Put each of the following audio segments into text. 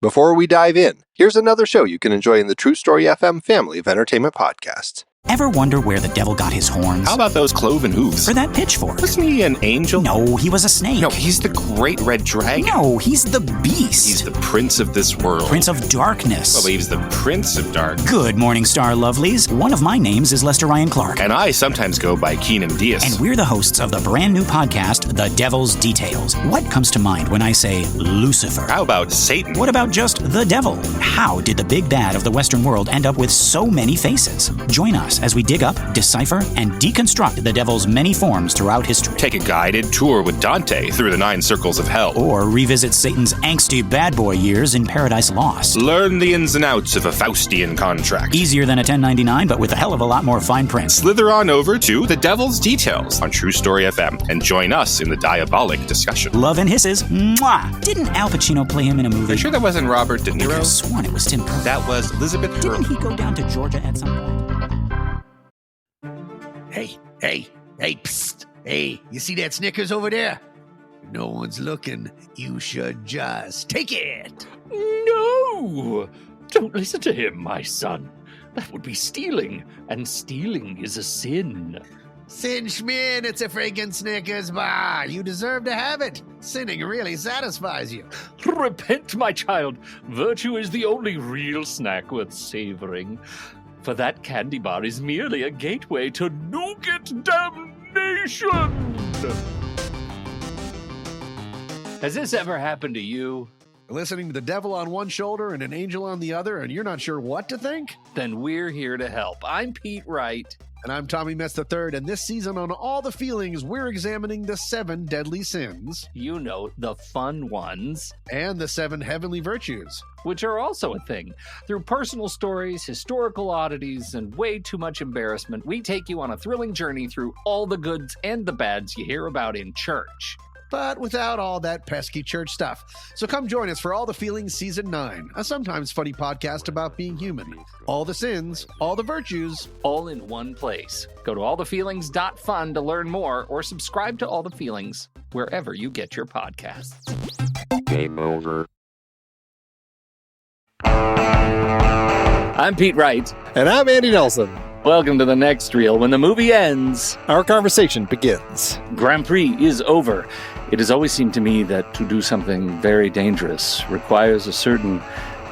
Before we dive in, here's another show you can enjoy in the True Story FM family of entertainment podcasts. Ever wonder where the devil got his horns? How about those cloven hooves? Or that pitchfork? Wasn't he an angel? No, he was a snake. No, he's the great red dragon. No, he's the beast. He's the prince of this world. Prince of darkness. Well, he's the prince of dark. Good morning, star lovelies. One of my names is Lester Ryan Clark. And I sometimes go by Keenan Diaz. And we're the hosts of the brand new podcast, The Devil's Details. What comes to mind when I say Lucifer? How about Satan? What about just the devil? How did the big bad of the Western world end up with so many faces? Join us as we dig up, decipher, and deconstruct the devil's many forms throughout history. Take a guided tour with Dante through the 9 circles of hell. Or revisit Satan's angsty bad boy years in Paradise Lost. Learn the ins and outs of a Faustian contract. Easier than a 1099, but with a hell of a lot more fine print. Slither on over to The Devil's Details on True Story FM and join us in the diabolic discussion. Love and hisses. Mwah! Didn't Al Pacino play him in a movie? Are you sure that wasn't Robert De I could Niro? have sworn it was Tim Curry. That was Elizabeth Didn't Hurley. he go down to Georgia at some point? Hey, psst. Hey, you see that Snickers over there? If no one's looking, you should just take it. No! Don't listen to him, my son. That would be stealing, and stealing is a sin. Sin Schmin, it's a friggin' Snickers bar. You deserve to have it. Sinning really satisfies you. Repent, my child. Virtue is the only real snack worth savoring. For that candy bar is merely a gateway to nougat damnation. Has this ever happened to you? Listening to the devil on one shoulder and an angel on the other, and you're not sure what to think? Then we're here to help. I'm Pete Wright. And I'm Tommy Metz III, and this season on All the Feelings, we're examining the 7 deadly sins You know, the fun ones, and the 7 heavenly virtues. which are also a thing. Through personal stories, historical oddities, and way too much embarrassment, we take you on a thrilling journey through all the goods and the bads you hear about in church. But without all that pesky church stuff. So come join us for All the Feelings Season 9, a sometimes funny podcast about being human. All the sins, all the virtues. All in one place. Go to allthefeelings.fun to learn more or subscribe to All the Feelings wherever you get your podcasts. Game over. I'm Pete Wright. And I'm Andy Nelson. Welcome to the next reel. When the movie ends, Our conversation begins. Grand Prix is over. It has always seemed to me that to do something very dangerous requires a certain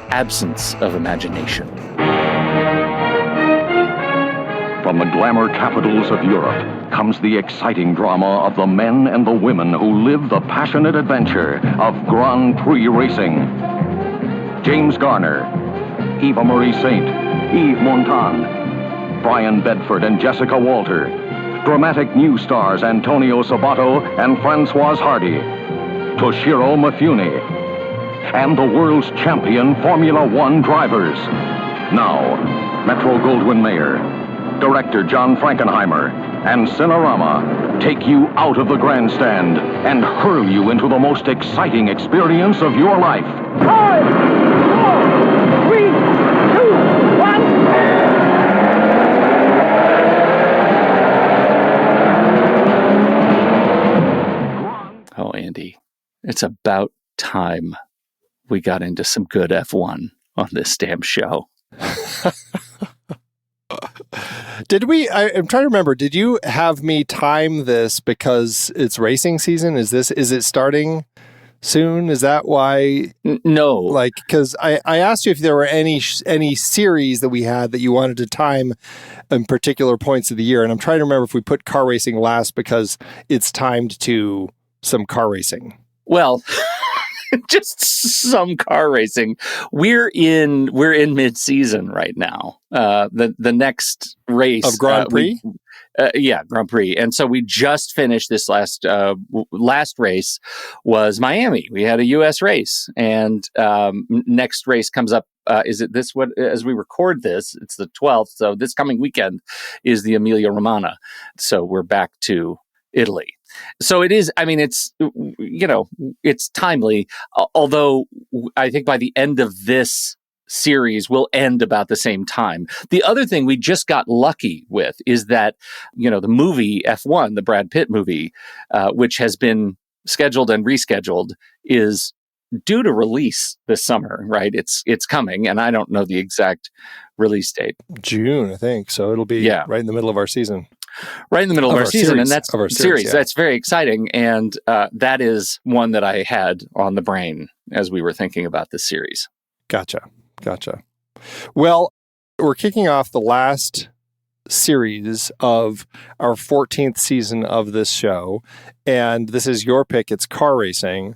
absence of imagination. From the glamour capitals of Europe comes the exciting drama of the men and the women who live the passionate adventure of Grand Prix racing. James Garner, Eva Marie Saint, Yves Montand, Brian Bedford and Jessica Walter, dramatic new stars Antonio Sabato and Francoise Hardy, Toshiro Mifune, and the world's champion Formula One drivers. Now, Metro-Goldwyn-Mayer, director John Frankenheimer, and Cinerama take you out of the grandstand and hurl you into the most exciting experience of your life. 5, 4, 3, 2, 1. Oh, Andy, it's about time we got into some good F1 on this damn show. Did we? I'm trying to remember. Did you have me time this because it's racing season? Is it starting soon? Is that why? No. Like, because I asked you if there were any series that we had that you wanted to time in particular points of the year. And I'm trying to remember if we put car racing last because it's timed to some car racing. Well, just some car racing. We're in mid-season right now. The next race Of Grand Prix? Grand Prix. And so we just finished this last race was Miami. We had a U.S. race, and next race comes up. Is it this one? As we record this, it's the 12th. So this coming weekend is the Emilia Romagna. So we're back to Italy. So it is, I mean, it's timely, although I think by the end of this series will end about the same time. The other thing we just got lucky with is that, the movie F1, the Brad Pitt movie, which has been scheduled and rescheduled, is due to release this summer, right? It's coming, and I don't know the exact release date. June, I think. So it'll be right in the middle of our season. Right in the middle of our season, series, and that's our series. Yeah. That's very exciting, and that is one that I had on the brain as we were thinking about this series. Gotcha. Well, we're kicking off the last series of our 14th season of this show, and this is your pick. It's car racing.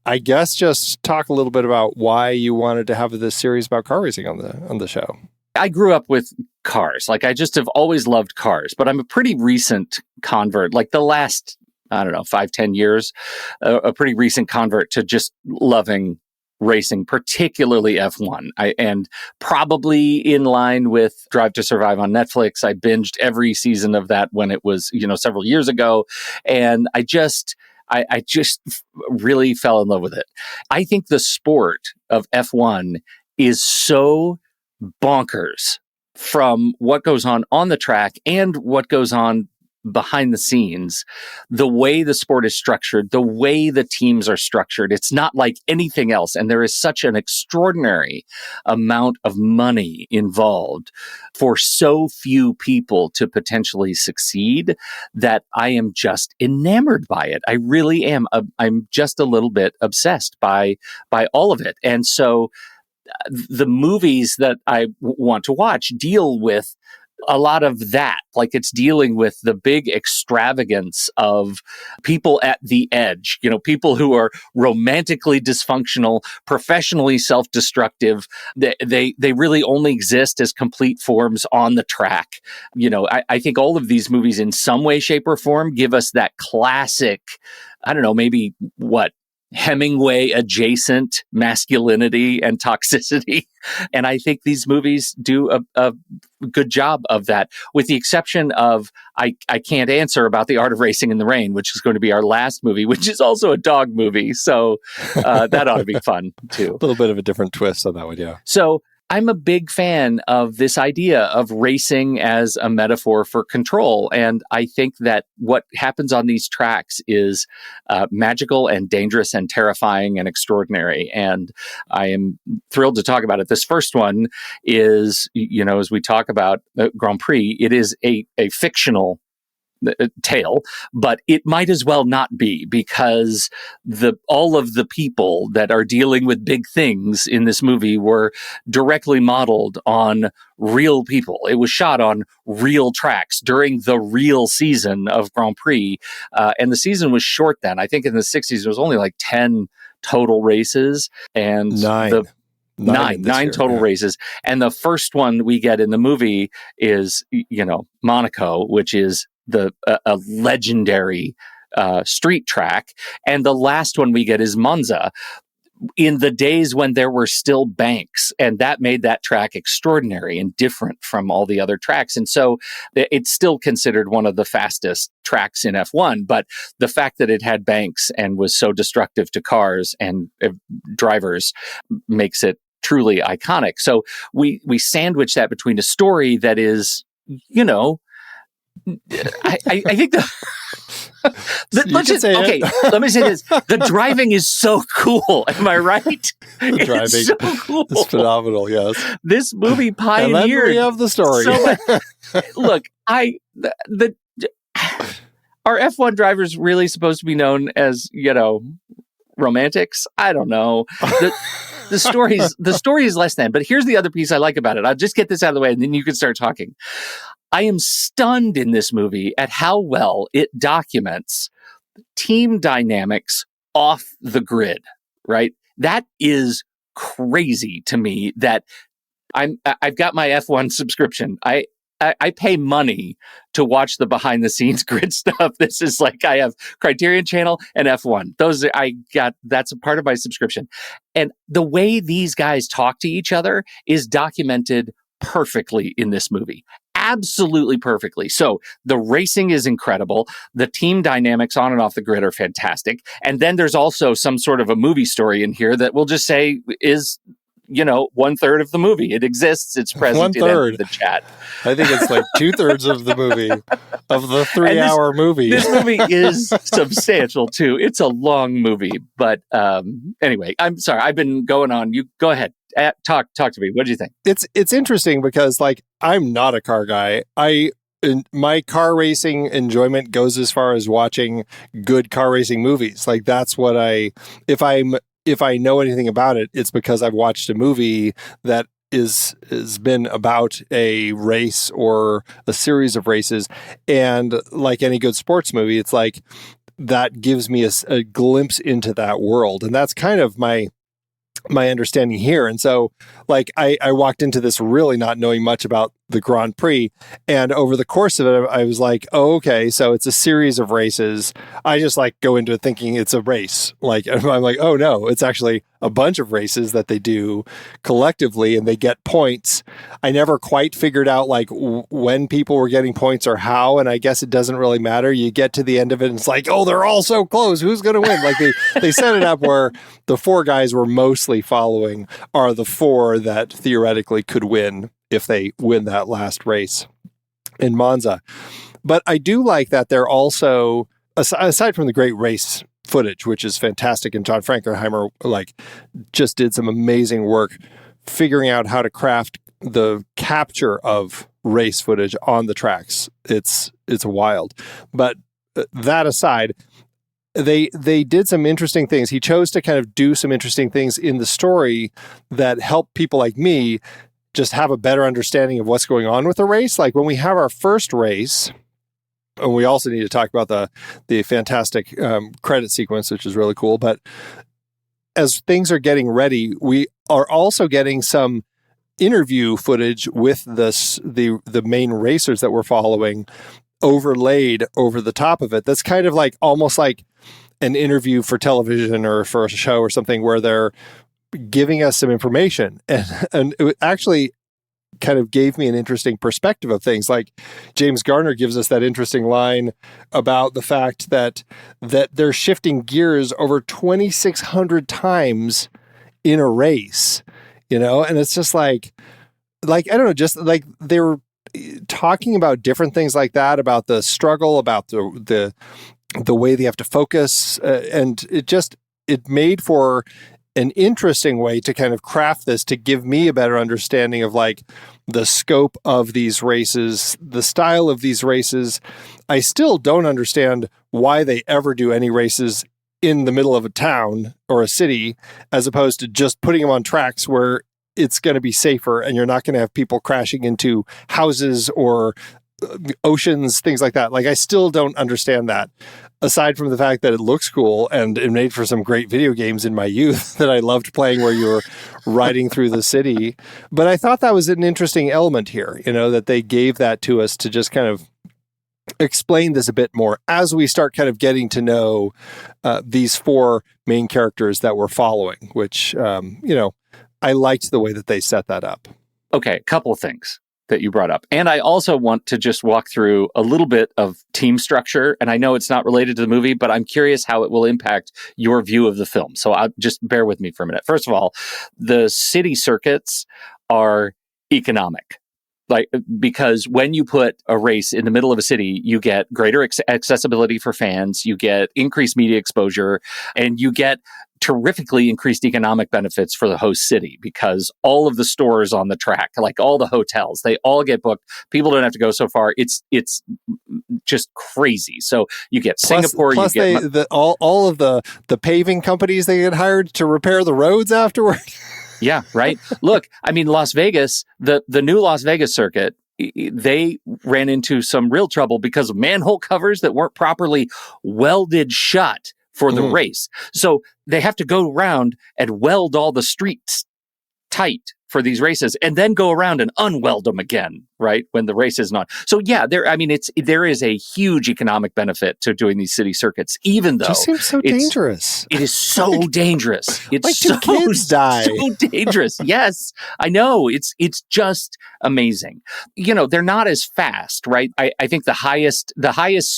I guess just talk a little bit about why you wanted to have this series about car racing on the show. I grew up with cars. Like, I just have always loved cars, but I'm a pretty recent convert, like the last, 5-10 years, a pretty recent convert to just loving racing, particularly F1. And probably in line with Drive to Survive on Netflix. I binged every season of that when it was, several years ago. And I just really fell in love with it. I think the sport of F1 is so bonkers, from what goes on the track and what goes on behind the scenes. The way the sport is structured, the way the teams are structured, it's not like anything else. And there is such an extraordinary amount of money involved for so few people to potentially succeed that I am just enamored by it. I really am. I'm just a little bit obsessed by all of it. And so the movies that I want to watch deal with a lot of that. Like, it's dealing with the big extravagance of people at the edge, people who are romantically dysfunctional, professionally self-destructive. They really only exist as complete forms on the track. I think all of these movies in some way, shape, or form give us that classic, maybe Hemingway adjacent masculinity and toxicity. And I think these movies do a good job of that, with the exception of I Can't Answer About the Art of Racing in the Rain, which is going to be our last movie, which is also a dog movie. So that ought to be fun too. A little bit of a different twist on that one, yeah. So I'm a big fan of this idea of racing as a metaphor for control. And I think that what happens on these tracks is magical and dangerous and terrifying and extraordinary. And I am thrilled to talk about it. This first one is, as we talk about Grand Prix, it is a fictional tale, but it might as well not be, because all of the people that are dealing with big things in this movie were directly modeled on real people. It was shot on real tracks during the real season of Grand Prix, and the season was short then. I think in the 60s it was only like 10 total races, and nine total races. And the first one we get in the movie is, Monaco, which is a legendary street track. And the last one we get is Monza, in the days when there were still banks, and that made that track extraordinary and different from all the other tracks. And so it's still considered one of the fastest tracks in F1, but the fact that it had banks and was so destructive to cars and drivers makes it truly iconic. So we sandwich that between a story that is, I think let me say this. The driving is so cool. Am I right? The driving is so cool. It's phenomenal, yes. This movie pioneered. And then we have the story. So look, are F1 drivers really supposed to be known as, romantics? I don't know. The story is less than. But here's the other piece I like about it. I'll just get this out of the way, and then you can start talking. I am stunned in this movie at how well it documents team dynamics off the grid, right? That is crazy to me that I've got my F1 subscription. I pay money to watch the behind the scenes grid stuff. This is like, I have Criterion Channel and F1. That's a part of my subscription. And the way these guys talk to each other is documented perfectly in this movie. Absolutely perfectly. So the racing is incredible. The team dynamics on and off the grid are fantastic. And then there's also some sort of a movie story in here that we'll just say is, 1/3 of the movie. It exists. It's present in the chat. I think it's like 2/3 of the movie, of the 3-hour movie. This movie is substantial too. It's a long movie, but anyway, I'm sorry. I've been going on. You go ahead. Talk to me. What do you think? It's interesting because like I'm not a car guy. My car racing enjoyment goes as far as watching good car racing movies. Like that's what if I know anything about it, it's because I've watched a movie that has been about a race or a series of races. And like any good sports movie, it's like that gives me a glimpse into that world. And that's kind of my understanding here. And so like I walked into this really not knowing much about the Grand Prix, and over the course of it I was like, oh, okay, so it's a series of races. I just like go into it thinking it's a race. Like I'm like, oh no, it's actually a bunch of races that they do collectively and they get points. I never quite figured out like when people were getting points or how, and I guess it doesn't really matter. You get to the end of it and it's like, oh, they're all so close. Who's going to win? Like they set it up where the 4 guys we're mostly following are the 4 that theoretically could win if they win that last race in Monza. But I do like that they're also, aside from the great race footage, which is fantastic, and John Frankenheimer like just did some amazing work figuring out how to craft the capture of race footage on the tracks. It's wild. But that aside, they did some interesting things. He chose to kind of do some interesting things in the story that help people like me just have a better understanding of what's going on with the race. Like when we have our first race, and we also need to talk about the fantastic credit sequence, which is really cool. But as things are getting ready, we are also getting some interview footage with the main racers that we're following overlaid over the top of it. That's kind of like almost like an interview for television or for a show or something where they're giving us some information. And it actually kind of gave me an interesting perspective of things. Like James Garner gives us that interesting line about the fact that they're shifting gears over 2,600 times in a race, and it's just like, I don't know, just like they were talking about different things like that, about the struggle, about the way they have to focus. And it made for an interesting way to kind of craft this to give me a better understanding of like the scope of these races, the style of these races. I still don't understand why they ever do any races in the middle of a town or a city, as opposed to just putting them on tracks where it's going to be safer and you're not going to have people crashing into houses or oceans, things like that. Like, I still don't understand that, aside from the fact that it looks cool and it made for some great video games in my youth that I loved playing, where you were riding through the city. But I thought that was an interesting element here, that they gave that to us to just kind of explain this a bit more as we start kind of getting to know these 4 main characters that we're following, which, I liked the way that they set that up. Okay, a couple of things that you brought up. And I also want to just walk through a little bit of team structure. And I know it's not related to the movie, but I'm curious how it will impact your view of the film. So I'll just bear with me for a minute. First of all, the city circuits are economic. Because when you put a race in the middle of a city, you get greater accessibility for fans, you get increased media exposure, and you get terrifically increased economic benefits for the host city, because all of the stores on the track, like all the hotels, they all get booked. People don't have to go so far. It's just crazy. So you get Singapore. Plus you get all of the paving companies, they get hired to repair the roads afterward. Yeah, right. Look, I mean, Las Vegas, the new Las Vegas circuit, they ran into some real trouble because of manhole covers that weren't properly welded shut for the race. So they have to go around and weld all the streets tight for these races and then go around and unweld them again, right? When the race is not. So yeah, there is a huge economic benefit to doing these city circuits, even though It just seems so dangerous. It is so dangerous. It's Like two kids die. so dangerous. Yes, I know. It's just amazing. They're not as fast, right? I think the highest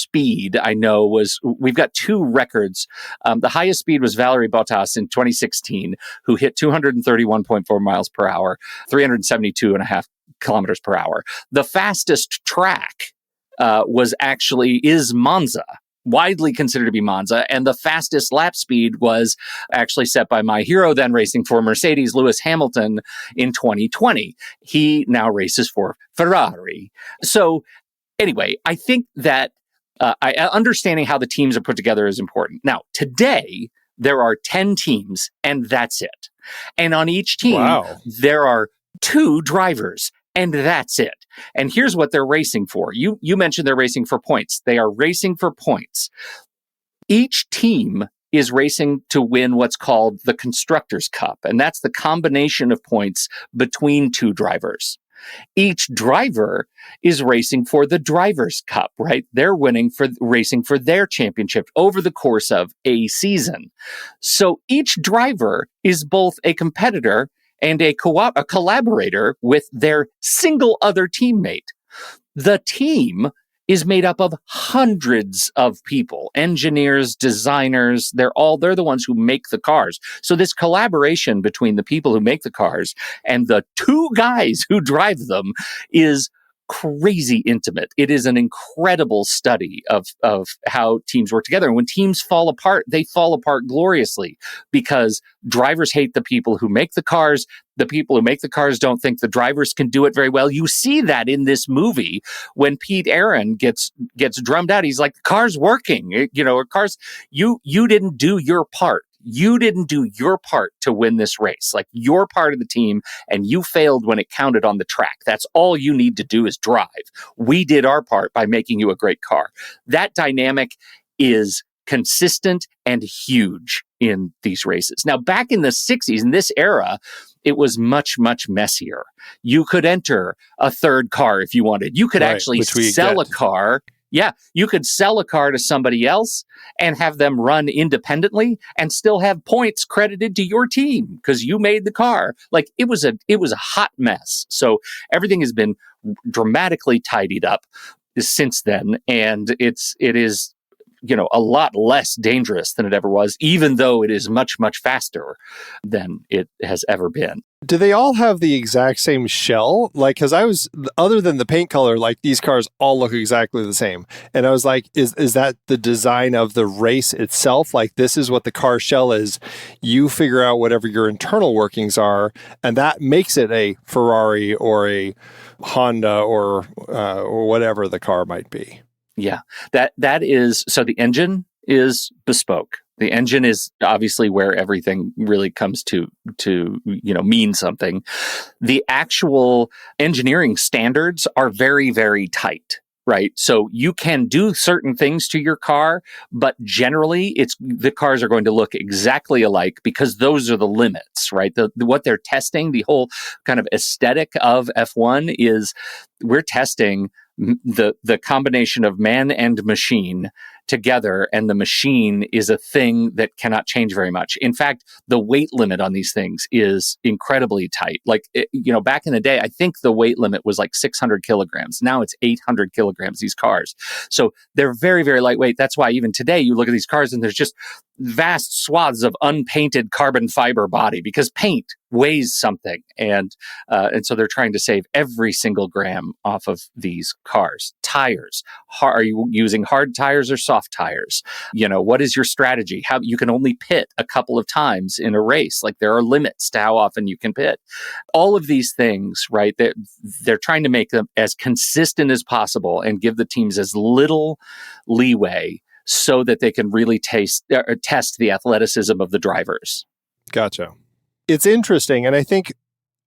speed I know we've got two records. The highest speed was Valerie Bottas in 2016, who hit 231.4 miles per hour, 372.5 kilometers per hour. The fastest track is Monza, widely considered to be Monza, and the fastest lap speed was actually set by my hero then racing for Mercedes, Lewis Hamilton, in 2020. He now races for Ferrari. So anyway, I think that understanding how the teams are put together is important. Now, today, there are 10 teams, and that's it. And on each team, there are 2 drivers, and that's it. And here's what they're racing for. You mentioned they're racing for points. They are racing for points. Each team is racing to win what's called the Constructors' Cup, and that's the combination of points between 2 drivers. Each driver is racing for the Drivers' Cup, right? They're racing for their championship over the course of a season. So each driver is both a competitor and a collaborator with their single other teammate. The team is made up of hundreds of people, engineers, designers. They're the ones who make the cars. So this collaboration between the people who make the cars and the 2 guys who drive them is crazy intimate. It is an incredible study of how teams work together. And when teams fall apart, they fall apart gloriously because drivers hate the people who make the cars. The people who make the cars don't think the drivers can do it very well. You see that in this movie when Pete Aaron gets drummed out. He's like, the car's working. Cars, you didn't do your part. You didn't do your part to win this race. Like, you're part of the team and you failed when it counted on the track. That's all you need to do is drive. We did our part by making you a great car. That dynamic is consistent and huge in these races. Now, back in the 60s, in this era, it was much, much messier. You could enter a third car if you wanted. You could actually sell a car. Yeah, you could sell a car to somebody else and have them run independently and still have points credited to your team because you made the car. Like, it was a hot mess. So everything has been dramatically tidied up since then, and it is a lot less dangerous than it ever was, even though it is much, much faster than it has ever been. Do they all have the exact same shell? Like, because other than the paint color, like, these cars all look exactly the same. And I was like, is that the design of the race itself? Like, this is what the car shell is. You figure out whatever your internal workings are, and that makes it a Ferrari or a Honda or whatever the car might be. Yeah, that is, so the engine is bespoke. The engine is obviously where everything really comes to mean something. The actual engineering standards are very, very tight, right? So you can do certain things to your car, but generally the cars are going to look exactly alike because those are the limits, right? What they're testing, the whole kind of aesthetic of F1 is we're testing the combination of man and machine together, and the machine is a thing that cannot change very much. In fact, the weight limit on these things is incredibly tight. Like, back in the day, I think the weight limit was like 600 kilograms. Now it's 800 kilograms, these cars. So they're very, very lightweight. That's why even today you look at these cars and there's just vast swaths of unpainted carbon fiber body because paint weighs something. And so they're trying to save every single gram off of these cars. Tires. Are you using hard tires or soft tires? What is your strategy? How you can only pit a couple of times in a race. Like, there are limits to how often you can pit. All of these things, right? They're trying to make them as consistent as possible and give the teams as little leeway so that they can really test the athleticism of the drivers. Gotcha. It's interesting, and I think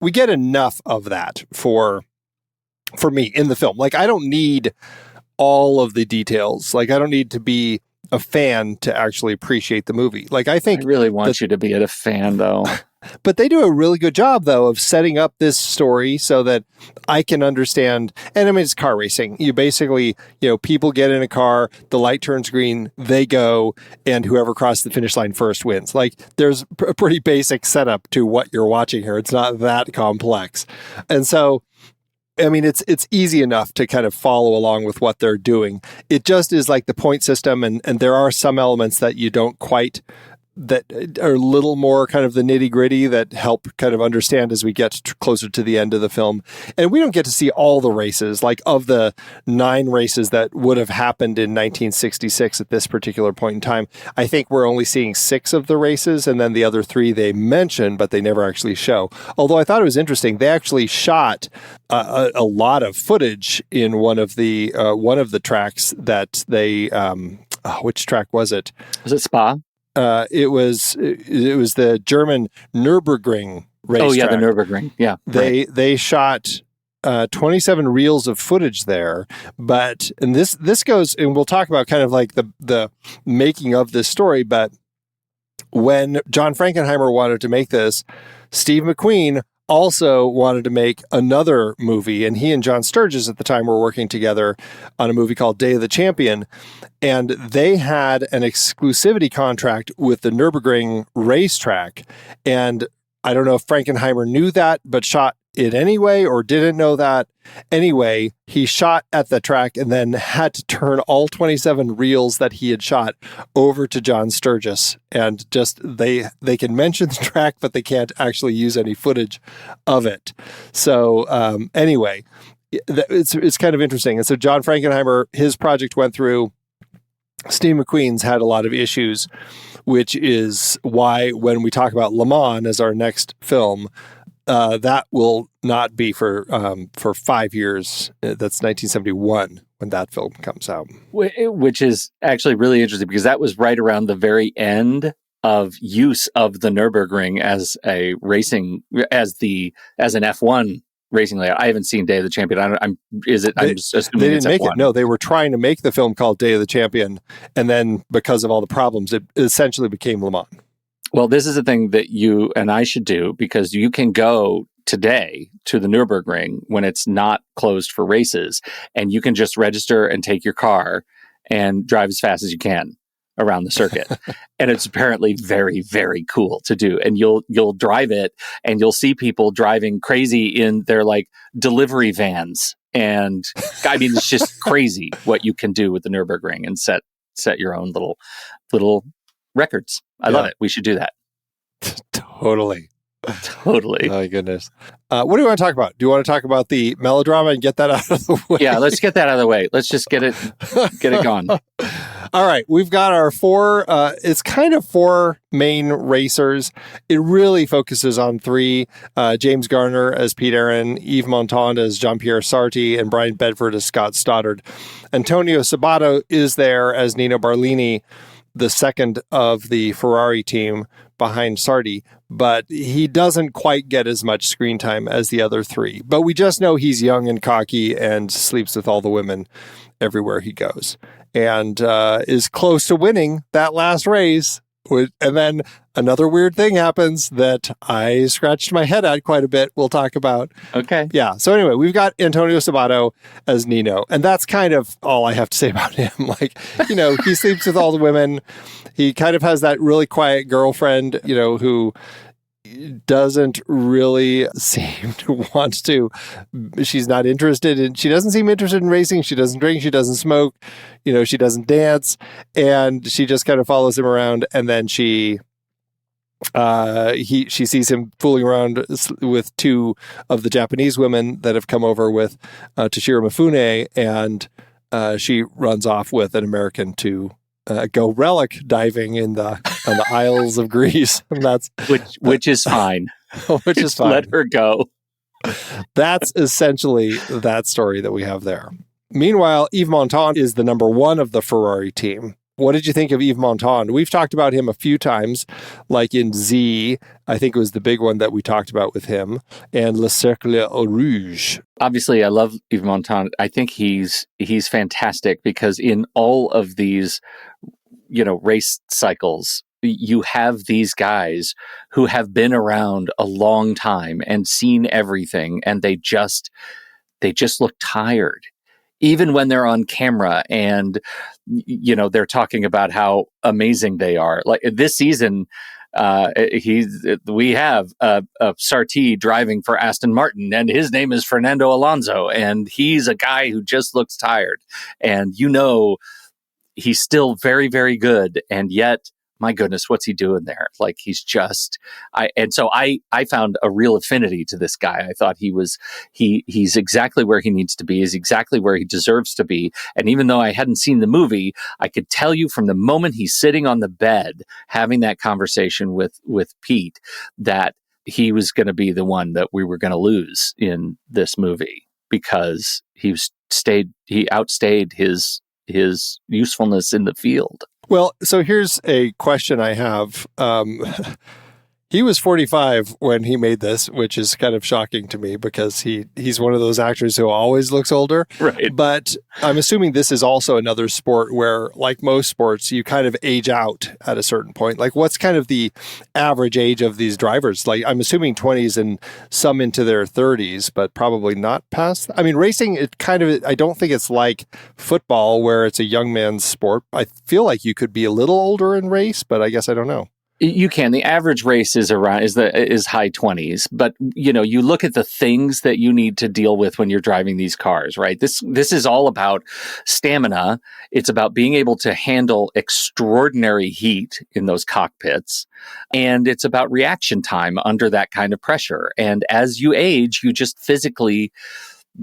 we get enough of that for me in the film. Like, I don't need all of the details. Like, I don't need to be a fan to actually appreciate the movie. Like, I think I really want you to be a fan, though. But they do a really good job, though, of setting up this story so that I can understand. And I mean, it's car racing. You basically, people get in a car, the light turns green, they go, and whoever crosses the finish line first wins. Like, there's a pretty basic setup to what you're watching here. It's not that complex. And so, I mean, it's easy enough to kind of follow along with what they're doing. It just is like the point system, and there are some elements that you don't quite, that are a little more kind of the nitty gritty that help kind of understand as we get closer to the end of the film. And we don't get to see all the races. Like, of the 9 races that would have happened in 1966 at this particular point in time, I think we're only seeing 6 of the races, and then the other 3 they mention, but they never actually show. Although I thought it was interesting, they actually shot a lot of footage in one of the tracks that they, which track was it? Was it Spa? It was the German Nürburgring race. Oh yeah, track. the Nürburgring. Yeah, they shot 27 reels of footage there, and this goes, and we'll talk about kind of like the making of this story. But when John Frankenheimer wanted to make this, Steve McQueen also wanted to make another movie, and he and John Sturges at the time were working together on a movie called Day of the Champion, and they had an exclusivity contract with the Nürburgring racetrack, and I don't know if Frankenheimer knew that, but shot it anyway, or didn't know that. Anyway, he shot at the track and then had to turn all 27 reels that he had shot over to John Sturges. And just, they can mention the track, but they can't actually use any footage of it. So anyway, it's kind of interesting. And so John Frankenheimer, his project went through. Steve McQueen's had a lot of issues, which is why when we talk about Le Mans as our next film, that will not be for 5 years. That's 1971 when that film comes out. Which is actually really interesting because that was right around the very end of use of the Nürburgring as a racing, as an F1 racing layout. I haven't seen Day of the Champion. I'm just assuming they didn't it's make F1. it. No, they were trying to make the film called Day of the Champion, and then because of all the problems, it essentially became Le Mans. Well, this is a thing that you and I should do because you can go today to the Nürburgring when it's not closed for races, and you can just register and take your car and drive as fast as you can around the circuit. And it's apparently very, very cool to do. And you'll drive it and you'll see people driving crazy in their like delivery vans. And I mean, it's just crazy what you can do with the Nürburgring and set your own little records. I love it. We should do that. Totally. Totally. Oh, my goodness. What do you want to talk about? Do you want to talk about the melodrama and get that out of the way? Yeah, let's get that out of the way. Let's just get it gone. All right. We've got our 4, it's kind of 4 main racers. It really focuses on 3, James Garner as Pete Aaron, Yves Montand as Jean-Pierre Sarti, and Brian Bedford as Scott Stoddard. Antonio Sabato is there as Nino Barlini, the second of the Ferrari team behind Sardi, but he doesn't quite get as much screen time as the other 3. But we just know he's young and cocky and sleeps with all the women everywhere he goes, and is close to winning that last race. And then another weird thing happens that I scratched my head at quite a bit. We'll talk about. Okay. Yeah. So anyway, we've got Antonio Sabato as Nino, and that's kind of all I have to say about him. Like, he sleeps with all the women. He kind of has that really quiet girlfriend, who doesn't really seem to want to. She's not interested in. She doesn't seem interested in racing. She doesn't drink. She doesn't smoke. She doesn't dance, and she just kind of follows him around. And then she sees him fooling around with 2 of the Japanese women that have come over with Toshiro Mifune, and she runs off with an American to go relic diving on the Isles of Greece. And that's which is fine. Which is fine. Let her go. That's essentially that story that we have there. Meanwhile, Yves Montand is the number 1 of the Ferrari team. What did you think of Yves Montand? We've talked about him a few times, like in Z. I think it was the big one that we talked about with him, and Le Cercle Rouge. Obviously, I love Yves Montand. I think he's fantastic because in all of these, race cycles, you have these guys who have been around a long time and seen everything, and they just look tired. Even when they're on camera and, they're talking about how amazing they are. Like this season, we have a Sarti driving for Aston Martin, and his name is Fernando Alonso, and he's a guy who just looks tired. And he's still very, very good, and yet, my goodness, what's he doing there? Like he's just, I found a real affinity to this guy. I thought he's exactly where he needs to be. He's exactly where he deserves to be. And even though I hadn't seen the movie, I could tell you from the moment he's sitting on the bed having that conversation with Pete that he was going to be the one that we were going to lose in this movie, because he outstayed his usefulness in the field. Well, so here's a question I have. He was 45 when he made this, which is kind of shocking to me because he's one of those actors who always looks older. Right. But I'm assuming this is also another sport where, like most sports, you kind of age out at a certain point. Like, what's kind of the average age of these drivers? Like, I'm assuming 20s and some into their 30s, but probably not past. I mean, racing, I don't think it's like football where it's a young man's sport. I feel like you could be a little older in race, but I guess I don't know. You can. The average race is high 20s, but you look at the things that you need to deal with when you're driving these cars, right? This is all about stamina. It's about being able to handle extraordinary heat in those cockpits, and it's about reaction time under that kind of pressure. And as you age, you just physically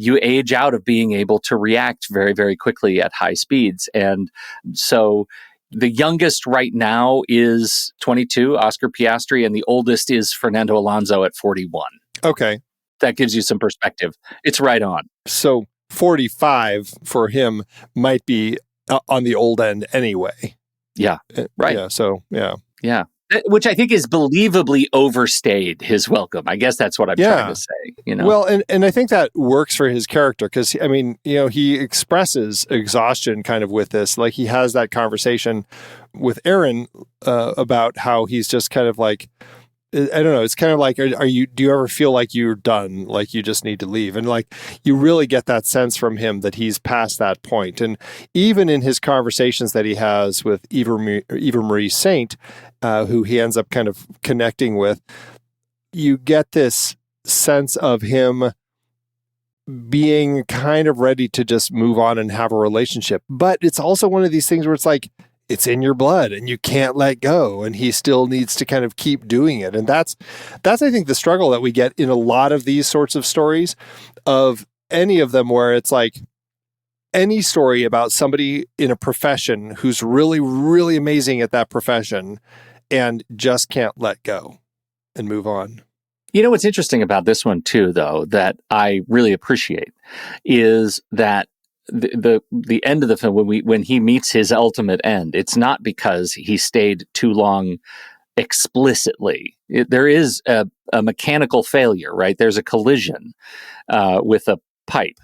age out of being able to react very, very quickly at high speeds. And so the youngest right now is 22, Oscar Piastri, and the oldest is Fernando Alonso at 41. Okay. That gives you some perspective. It's right on. So 45 for him might be on the old end anyway. Yeah. Right. Yeah. So, yeah. Yeah. Which I think is believably overstayed his welcome. I guess that's what I'm trying to say. Well, and I think that works for his character because, I mean, he expresses exhaustion kind of with this. Like he has that conversation with Aaron about how he's just kind of like, I don't know. It's kind of like, do you ever feel like you're done? Like you just need to leave? And like, you really get that sense from him that he's past that point. And even in his conversations that he has with Eva Marie Saint, who he ends up kind of connecting with, you get this sense of him being kind of ready to just move on and have a relationship. But it's also one of these things where it's like, it's in your blood and you can't let go, and he still needs to kind of keep doing it. And that's I think the struggle that we get in a lot of these sorts of stories, of any of them, where it's like any story about somebody in a profession who's really, really amazing at that profession and just can't let go and move on. What's interesting about this one too, though, that I really appreciate is that the end of the film, when he meets his ultimate end, it's not because he stayed too long explicitly. There is a mechanical failure, right? There's a collision with a pipe.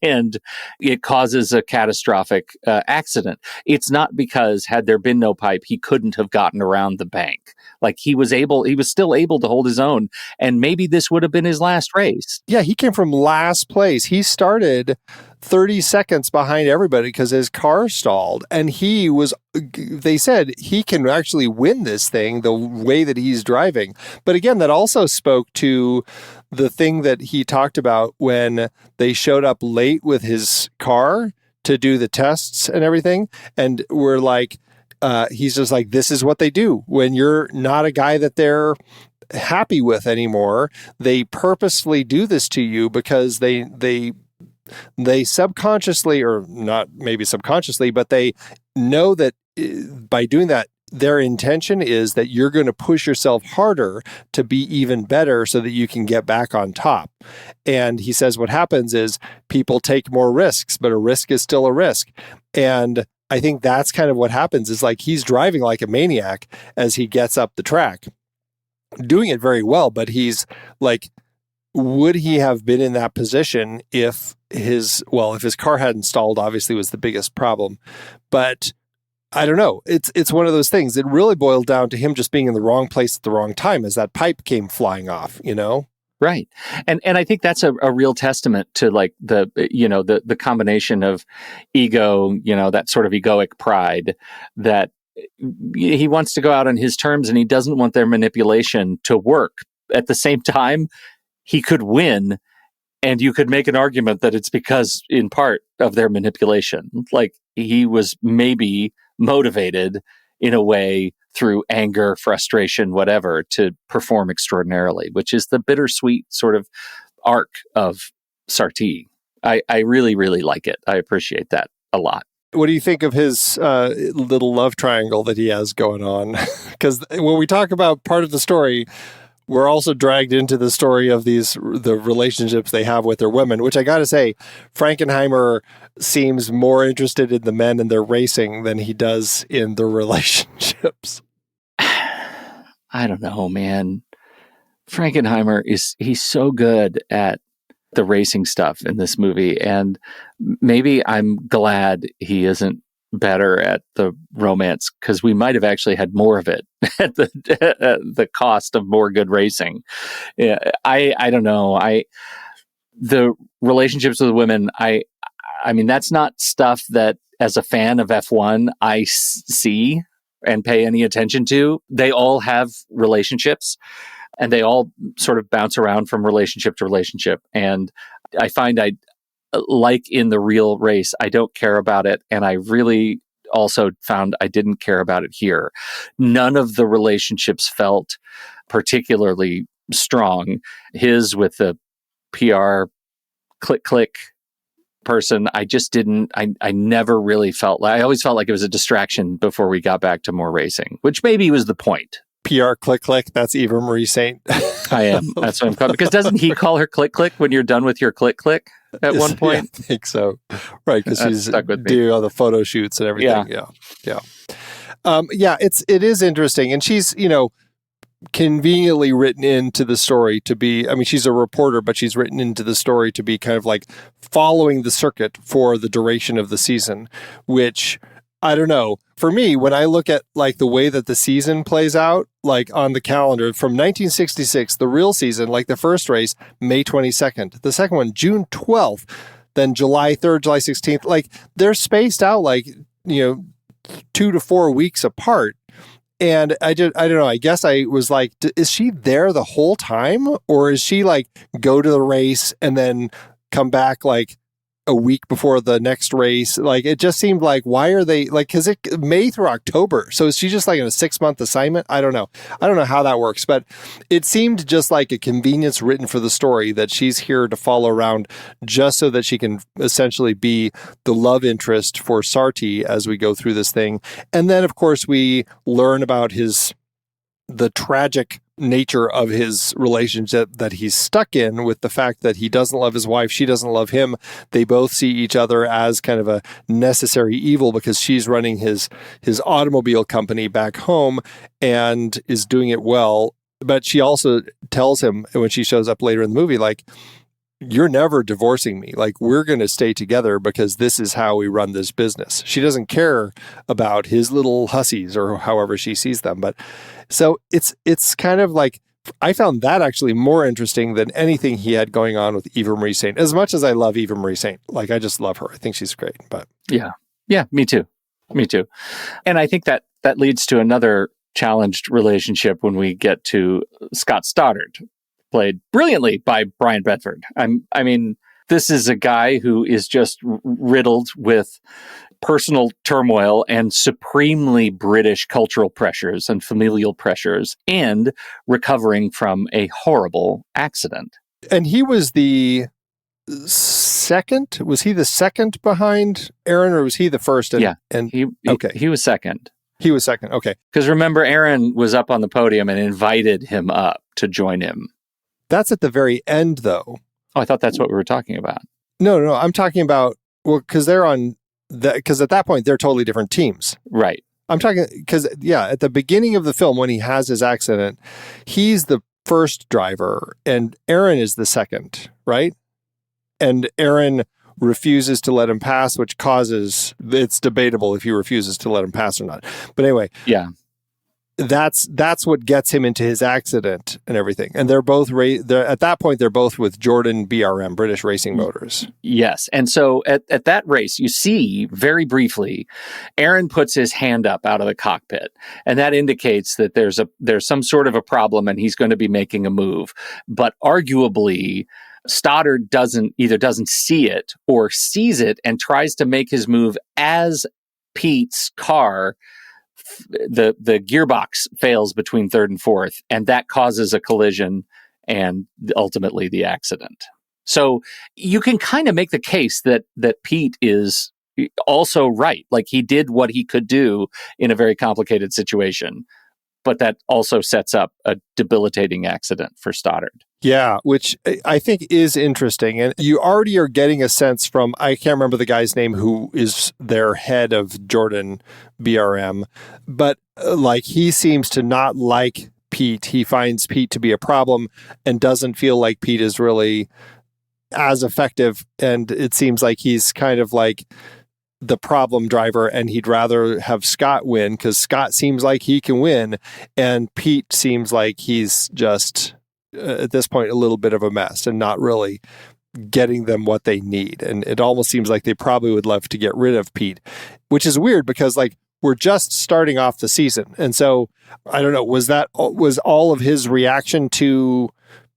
And it causes a catastrophic accident. It's not because had there been no pipe, he couldn't have gotten around the bank. Like he was still able to hold his own. And maybe this would have been his last race. Yeah, he came from last place. He started 30 seconds behind everybody because his car stalled. And they said he can actually win this thing the way that he's driving. But again, that also spoke to the thing that he talked about when they showed up late with his car to do the tests and everything. And we're like, he's just like, this is what they do. When you're not a guy that they're happy with anymore, they purposefully do this to you because they subconsciously, or not maybe subconsciously, but they know that by doing that, their intention is that you're going to push yourself harder to be even better so that you can get back on top. And he says what happens is people take more risks, but a risk is still a risk. And I think that's kind of what happens, is like he's driving like a maniac as he gets up the track, doing it very well. But he's like, would he have been in that position if his car hadn't stalled? Obviously was the biggest problem. But I don't know. It's one of those things. It really boiled down to him just being in the wrong place at the wrong time as that pipe came flying off, you know? Right. And I think that's a real testament to like the combination of ego, that sort of egoic pride that he wants to go out on his terms and he doesn't want their manipulation to work. At the same time, he could win, and you could make an argument that it's because in part of their manipulation. Like he was maybe motivated in a way through anger, frustration, whatever, to perform extraordinarily, which is the bittersweet sort of arc of Sarti. I really, really like it. I appreciate that a lot. What do you think of his little love triangle that he has going on? Because when we talk about part of the story, we're also dragged into the story of the relationships they have with their women, which I got to say, Frankenheimer seems more interested in the men and their racing than he does in the relationships. I don't know, man. Frankenheimer he's so good at the racing stuff in this movie, and maybe I'm glad he isn't better at the romance, because we might have actually had more of it at the cost of more good racing. Yeah, I don't know. The relationships with women, I mean, that's not stuff that as a fan of F1 I see and pay any attention to. They all have relationships, and they all sort of bounce around from relationship to relationship. And I find like in the real race, I don't care about it. And I really also found I didn't care about it here. None of the relationships felt particularly strong. His with the PR click person, I just didn't, I never really felt like, I always felt like it was a distraction before we got back to more racing, which maybe was the point. PR click, that's Eva Marie Saint. I am. That's what I'm calling. Because doesn't he call her click when you're done with your click at one point? Yeah, I think so. Right, because she's doing all the photo shoots and everything. Yeah. It is interesting. And she's, conveniently written into the story to be, I mean, she's a reporter, but she's written into the story to be kind of like following the circuit for the duration of the season, which I don't know. For me, when I look at like the way that the season plays out, like on the calendar from 1966, the real season, like the first race, May 22nd, the second one, June 12th, then July 3rd, July 16th, like they're spaced out like, 2 to 4 weeks apart. And I don't know, I guess I was like, is she there the whole time? Or is she like go to the race and then come back like a week before the next race? Like, it just seemed like, why are they like, because it May through October. So is she just like in a 6-month assignment? I don't know how that works, but it seemed just like a convenience written for the story that she's here to follow around just so that she can essentially be the love interest for Sarti as we go through this thing. And then of course we learn about the tragic nature of his relationship that he's stuck in, with the fact that he doesn't love his wife, she doesn't love him. They both see each other as kind of a necessary evil because she's running his automobile company back home and is doing it well. But she also tells him when she shows up later in the movie, like, you're never divorcing me. Like, we're going to stay together because this is how we run this business. She doesn't care about his little hussies or however she sees them. But so it's kind of like, I found that actually more interesting than anything he had going on with Eva Marie Saint. As much as I love Eva Marie Saint, like, I just love her. I think she's great. But yeah, me too. And I think that leads to another challenged relationship when we get to Scott Stoddard, played brilliantly by Brian Bedford. I mean, this is a guy who is just riddled with personal turmoil and supremely British cultural pressures and familial pressures, and recovering from a horrible accident. And he was the second? Was he the second behind Aaron, or was he the first? Yeah. And he was second. He was second. Okay. Because remember, Aaron was up on the podium and invited him up to join him. That's at the very end, though. Oh, I thought that's what we were talking about. No. I'm talking about, well, because they're on, because at that point, they're totally different teams. Right. I'm talking, because, yeah, at the beginning of the film, when he has his accident, he's the first driver and Aaron is the second, right? And Aaron refuses to let him pass, which causes, it's debatable if he refuses to let him pass or not. But anyway, Yeah. that's what gets him into his accident and everything. And they're both at that point they're both with Jordan BRM, British Racing Motors. Yes. And so at that race, you see very briefly, Aaron puts his hand up out of the cockpit, and that indicates that there's some sort of a problem and he's going to be making a move. But arguably, Stoddard doesn't see it or sees it and tries to make his move as Pete's car, the gearbox fails between third and fourth, and that causes a collision and ultimately the accident. So you can kind of make the case that Pete is also right. Like, he did what he could do in a very complicated situation, but that also sets up a debilitating accident for Stoddard. Yeah, which I think is interesting. And you already are getting a sense from, I can't remember the guy's name who is their head of Jordan BRM, but like, he seems to not like Pete. He finds Pete to be a problem and doesn't feel like Pete is really as effective. And it seems like he's kind of like the problem driver, and he'd rather have Scott win because Scott seems like he can win. And Pete seems like he's just, at this point, a little bit of a mess and not really getting them what they need. And it almost seems like they probably would love to get rid of Pete, which is weird because, like, we're just starting off the season. And so I don't know, was all of his reaction to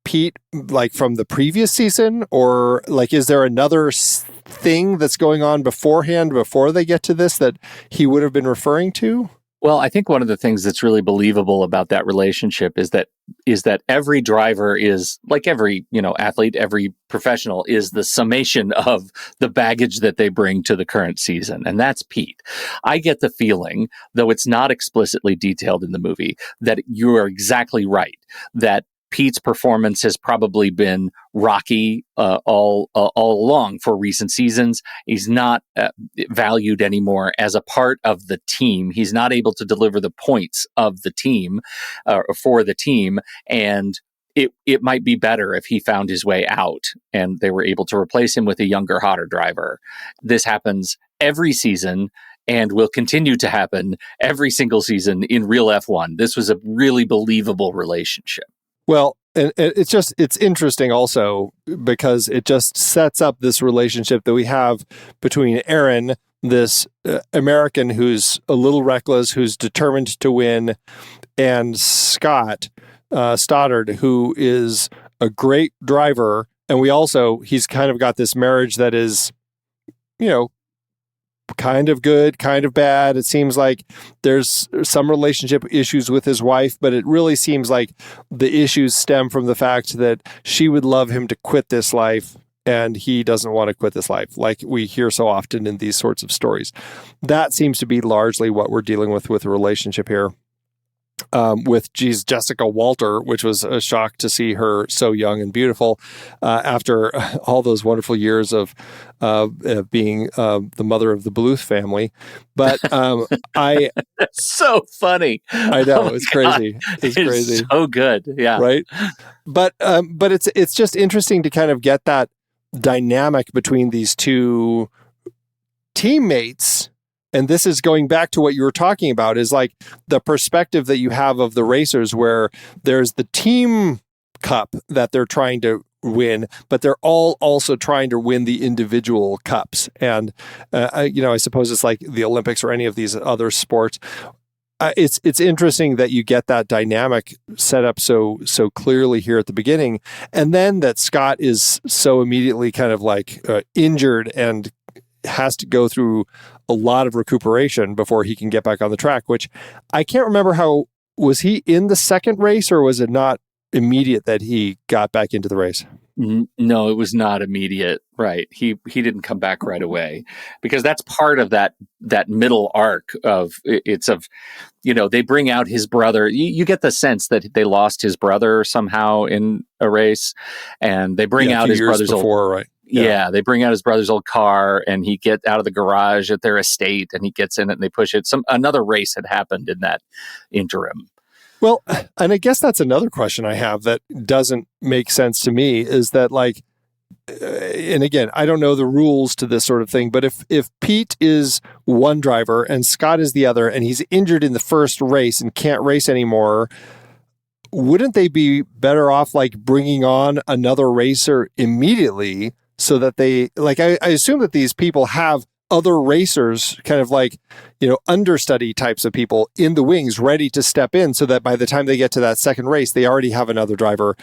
Pete like from the previous season, or like, is there another thing that's going on beforehand before they get to this that he would have been referring to? Well, I think one of the things that's really believable about that relationship is that every driver is, like every, athlete, every professional is the summation of the baggage that they bring to the current season. And that's Pete. I get the feeling, though it's not explicitly detailed in the movie, that you are exactly right, that Pete's performance has probably been rocky all along for recent seasons. He's not valued anymore as a part of the team. He's not able to deliver the points of the team for the team. And it might be better if he found his way out and they were able to replace him with a younger, hotter driver. This happens every season and will continue to happen every single season in real F1. This was a really believable relationship. Well, and it's interesting also because it just sets up this relationship that we have between Aaron, this American who's a little reckless, who's determined to win, and Scott Stoddard, who is a great driver. And he's kind of got this marriage that is, kind of good, kind of bad. It seems like there's some relationship issues with his wife, but it really seems like the issues stem from the fact that she would love him to quit this life and he doesn't want to quit this life, like we hear so often in these sorts of stories. That seems to be largely what we're dealing with a relationship here. With Jessica Walter, which was a shock to see her so young and beautiful after all those wonderful years of being the mother of the Bluth family. But so funny. I know, it's crazy. It's crazy. So good, yeah. Right, but it's just interesting to kind of get that dynamic between these two teammates. And this is going back to what you were talking about, is like the perspective that you have of the racers, where there's the team cup that they're trying to win, but they're all also trying to win the individual cups. And, I suppose it's like the Olympics or any of these other sports. It's interesting that you get that dynamic set up so clearly here at the beginning. And then that Scott is so immediately kind of like injured and has to go through a lot of recuperation before he can get back on the track, which I can't remember was he in the second race, or was it not immediate that he got back into the race? No, it was not immediate. Right. He didn't come back right away, because that's part of that middle arc they bring out his brother. You get the sense that they lost his brother somehow in a race, and they bring out his brother's right? Yeah, they bring out his brother's old car, and he gets out of the garage at their estate, and he gets in it, and they push it. Another race had happened in that interim. Well, and I guess that's another question I have that doesn't make sense to me, is that, like, and again, I don't know the rules to this sort of thing, but if Pete is one driver and Scott is the other, and he's injured in the first race and can't race anymore, wouldn't they be better off like bringing on another racer immediately so that they like, I assume that these people have other racers, kind of like, understudy types of people in the wings ready to step in so that by the time they get to that second race, they already have another driver,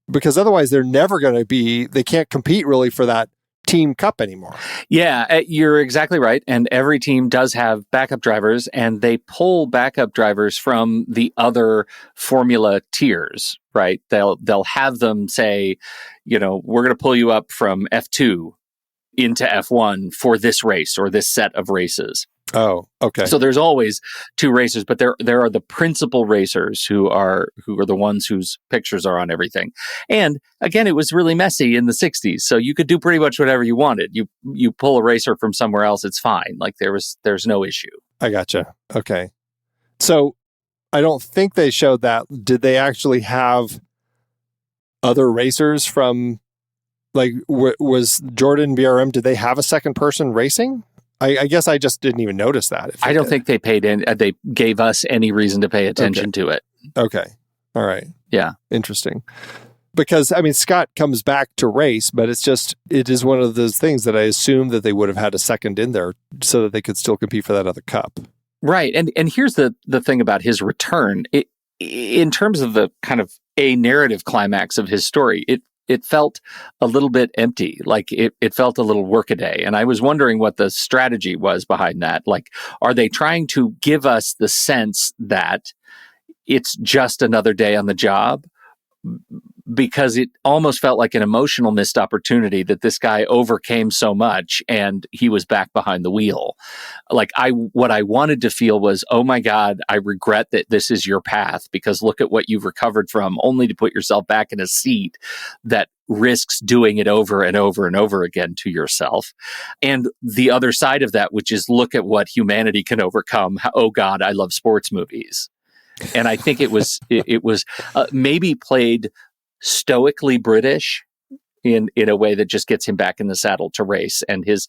because otherwise they're never going to they can't compete really for that team cup anymore. Yeah, you're exactly right. And every team does have backup drivers, and they pull backup drivers from the other formula tiers, right? They'll have them say, we're going to pull you up from F2 into F1 for this race or this set of races. Oh, okay. So there's always two racers, but there are the principal racers who are the ones whose pictures are on everything. And again, it was really messy in the 60s, so you could do pretty much whatever you wanted. You pull a racer from somewhere else, it's fine. Like there's no issue. I gotcha. Okay. So I don't think they showed that. Did they actually have other racers from, like, was Jordan BRM, did they have a second person racing? I guess I just didn't even notice that. I don't think they paid in. They gave us any reason to pay attention to it. Okay. All right. Yeah. Interesting. Because, Scott comes back to race, but it is one of those things that I assume that they would have had a second in there so that they could still compete for that other cup. Right. And here's the thing about his return. In terms of the kind of a narrative climax of his story, it felt a little bit empty. Like it felt a little workaday. And I was wondering what the strategy was behind that. Like, are they trying to give us the sense that it's just another day on the job? Because it almost felt like an emotional missed opportunity that this guy overcame so much and he was back behind the wheel. Like what I wanted to feel was, oh my God, I regret that this is your path, because look at what you've recovered from, only to put yourself back in a seat that risks doing it over and over and over again to yourself. And the other side of that, which is look at what humanity can overcome. Oh God, I love sports movies. And I think it was maybe played stoically British in a way that just gets him back in the saddle to race. And his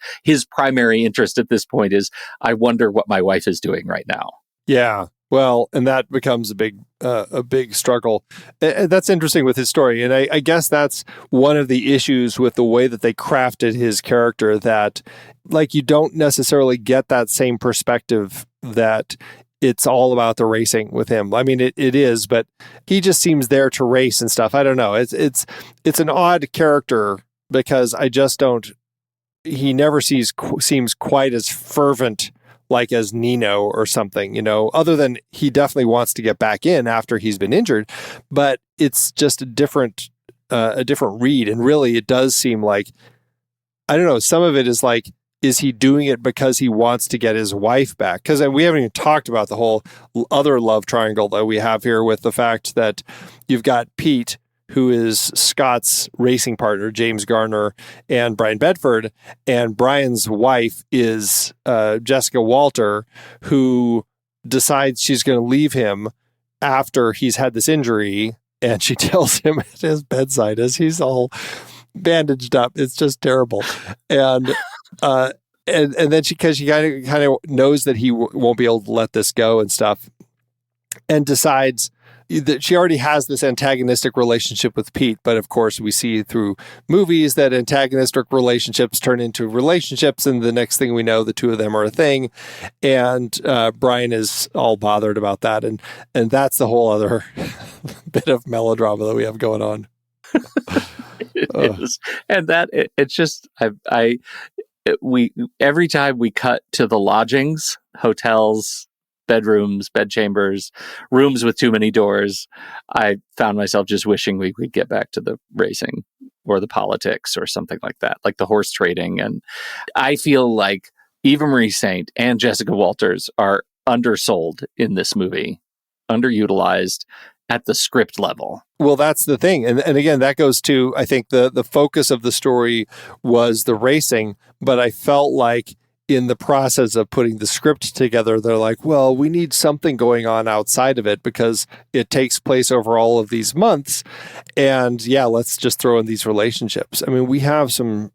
primary interest at this point is, I wonder what my wife is doing right now. Yeah. Well, and that becomes a big struggle. That's interesting with his story. And I guess that's one of the issues with the way that they crafted his character, that like you don't necessarily get that same perspective that it's all about the racing with him. It is, but he just seems there to race and stuff. I don't know. It's an odd character because he never seems quite as fervent like as Nino or something, other than he definitely wants to get back in after he's been injured, but it's just a different read. And really it does seem like, I don't know, some of it is like, is he doing it because he wants to get his wife back? Because we haven't even talked about the whole other love triangle that we have here, with the fact that you've got Pete, who is Scott's racing partner, James Garner, and Brian Bedford. And Brian's wife is Jessica Walter, who decides she's going to leave him after he's had this injury. And she tells him at his bedside as he's all bandaged up. It's just terrible. And then she kind of knows that he won't be able to let this go and stuff, and decides that she already has this antagonistic relationship with Pete. But of course, we see through movies that antagonistic relationships turn into relationships, and the next thing we know, the two of them are a thing. And Brian is all bothered about that, and that's the whole other bit of melodrama that we have going on. It is. And that it's just we every time we cut to the lodgings, hotels, bedrooms, bedchambers, rooms with too many doors, I found myself just wishing we could get back to the racing or the politics or something like that, like the horse trading. And I feel like Eva Marie Saint and Jessica Walters are undersold in this movie, underutilized at the script level. Well, that's the thing. And again, that goes to, I think the focus of the story was the racing, but I felt like in the process of putting the script together, they're like, well, we need something going on outside of it because it takes place over all of these months. And yeah, let's just throw in these relationships. I mean, we have some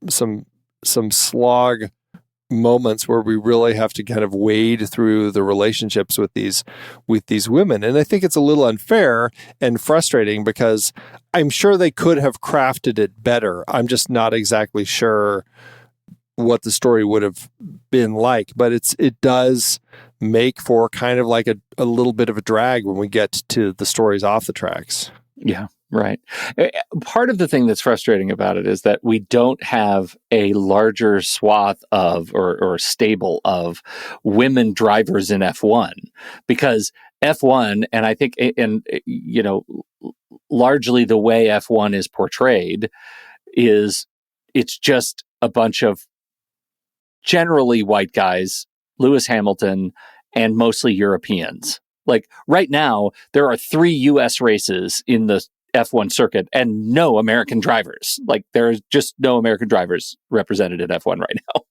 slog moments where we really have to kind of wade through the relationships with these women. And I think it's a little unfair and frustrating because I'm sure they could have crafted it better. I'm just not exactly sure what the story would have been like, but it does make for kind of like a little bit of a drag when we get to the stories off the tracks. Yeah, right. Part of the thing that's frustrating about it is that we don't have a larger swath of or stable of women drivers in F1, because F1, and I think, and you know, largely the way F1 is portrayed is it's just a bunch of generally white guys, Lewis Hamilton, and mostly Europeans. Like right now, there are 3 U.S. races in the F1 circuit and no American drivers. Like there's just no American drivers represented in F1 right now.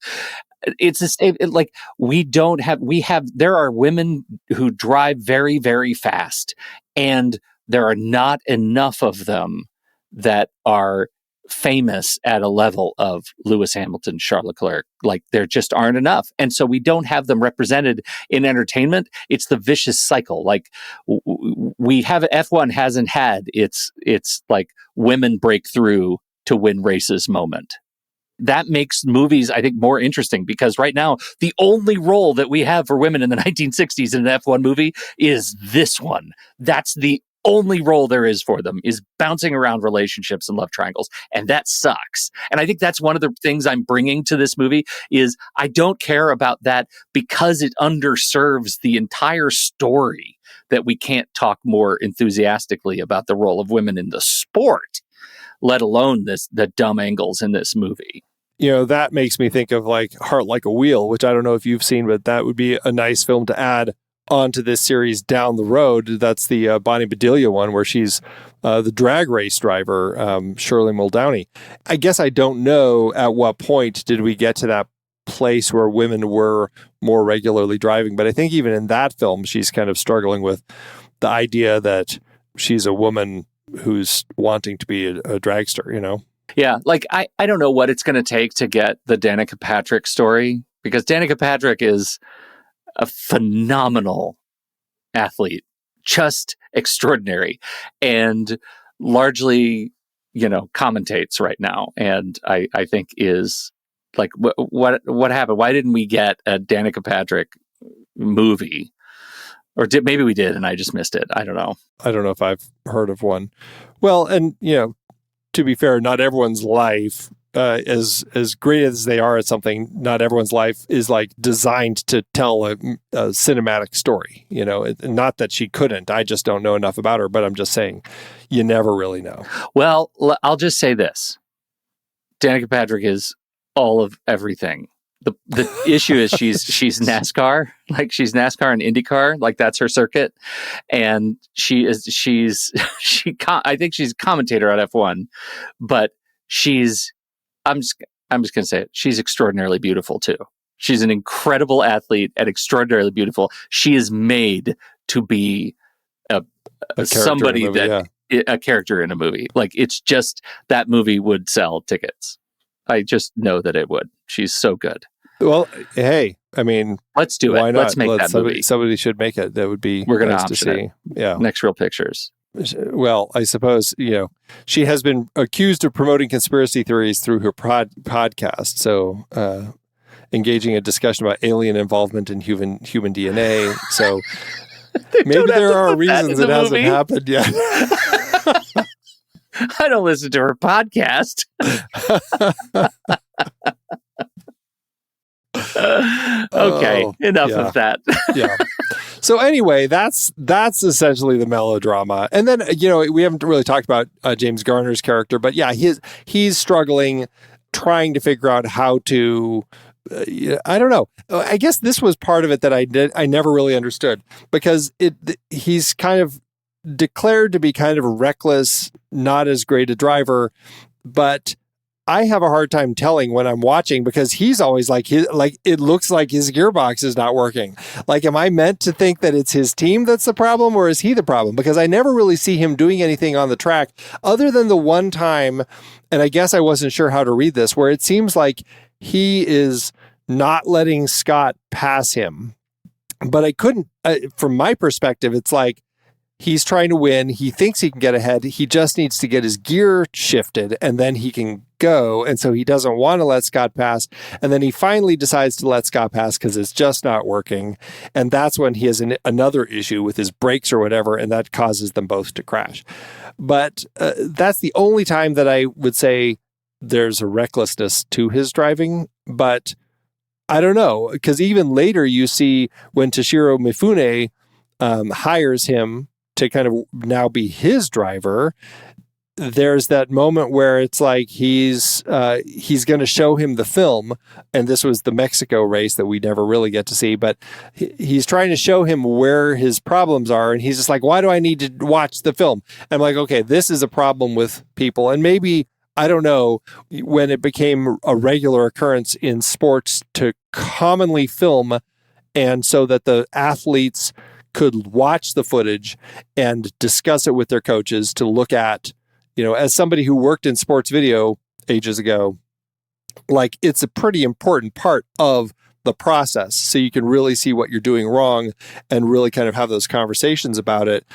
It's like there are women who drive very, very fast, and there are not enough of them that are famous at a level of Lewis Hamilton, Charles Leclerc. Like there just aren't enough. And so we don't have them represented in entertainment. It's the vicious cycle. Like we have F1 hasn't had its like women break through to win races moment. That makes movies, I think, more interesting because right now, the only role that we have for women in the 1960s in an F1 movie is this one. That's the only role there is for them, is bouncing around relationships and love triangles. And that sucks. And I think that's one of the things I'm bringing to this movie is I don't care about that because it underserves the entire story, that we can't talk more enthusiastically about the role of women in the sport, let alone the dumb angles in this movie. You know, that makes me think of like Heart Like a Wheel, which I don't know if you've seen, but that would be a nice film to add onto this series down the road. That's the Bonnie Bedelia one where she's the drag race driver, Shirley Muldowney. I guess I don't know at what point did we get to that place where women were more regularly driving, but I think even in that film, she's kind of struggling with the idea that she's a woman who's wanting to be a dragster, you know? Yeah, like I don't know what it's going to take to get the Danica Patrick story, because Danica Patrick is a phenomenal athlete, just extraordinary, and largely, you know, commentates right now. And I think is like, what happened? Why didn't we get a Danica Patrick movie? Or maybe we did and I just missed it. I don't know. I don't know if I've heard of one. Well, and, you know, to be fair, not everyone's life, as great as they are at something, not everyone's life is like designed to tell a cinematic story. You know, not that she couldn't. I just don't know enough about her, but I'm just saying you never really know. Well, I'll just say this. Danica Patrick is all of everything. The issue is she's NASCAR, like she's NASCAR and IndyCar, like that's her circuit, and I think she's a commentator on F1, but I'm just gonna say it, she's extraordinarily beautiful too. She's an incredible athlete and extraordinarily beautiful. She is made to be a somebody movie, that a character in a movie. Like it's just that movie would sell tickets. I just know that it would. She's so good. Well, hey, I mean, let's do it. Why not? Let's make that movie. Somebody should make it. That would be nice to see. It. Yeah. Next Real Pictures. Well, I suppose, you know, she has been accused of promoting conspiracy theories through her podcast. So, engaging a discussion about alien involvement in human DNA. So maybe there are reasons it hasn't happened yet. I don't listen to her podcast. Okay, enough of that. Yeah. So anyway, that's essentially the melodrama. And then, you know, we haven't really talked about James Garner's character, but yeah, he's struggling, trying to figure out how to. I don't know. I guess this was part of it that I never really understood, because he's kind of declared to be kind of reckless, not as great a driver, but I have a hard time telling when I'm watching because he's always like, it looks like his gearbox is not working. Like, am I meant to think that it's his team that's the problem, or is he the problem? Because I never really see him doing anything on the track other than the one time, and I guess I wasn't sure how to read this, where it seems like he is not letting Scott pass him. But I couldn't, from my perspective, it's like, he's trying to win. He thinks he can get ahead. He just needs to get his gear shifted and then he can go. And so he doesn't want to let Scott pass. And then he finally decides to let Scott pass because it's just not working. And that's when he has another issue with his brakes or whatever. And that causes them both to crash. But that's the only time that I would say there's a recklessness to his driving. But I don't know, because even later you see when Toshiro Mifune hires him to kind of now be his driver, there's that moment where it's like he's going to show him the film, and this was the Mexico race that we never really get to see, but he's trying to show him where his problems are, and he's just like, why do I need to watch the film? And I'm like, okay, this is a problem with people, and maybe, I don't know, when it became a regular occurrence in sports to commonly film, and so that the athletes could watch the footage and discuss it with their coaches to look at, as somebody who worked in sports video ages ago, like, it's a pretty important part of the process. So you can really see what you're doing wrong and really kind of have those conversations about it.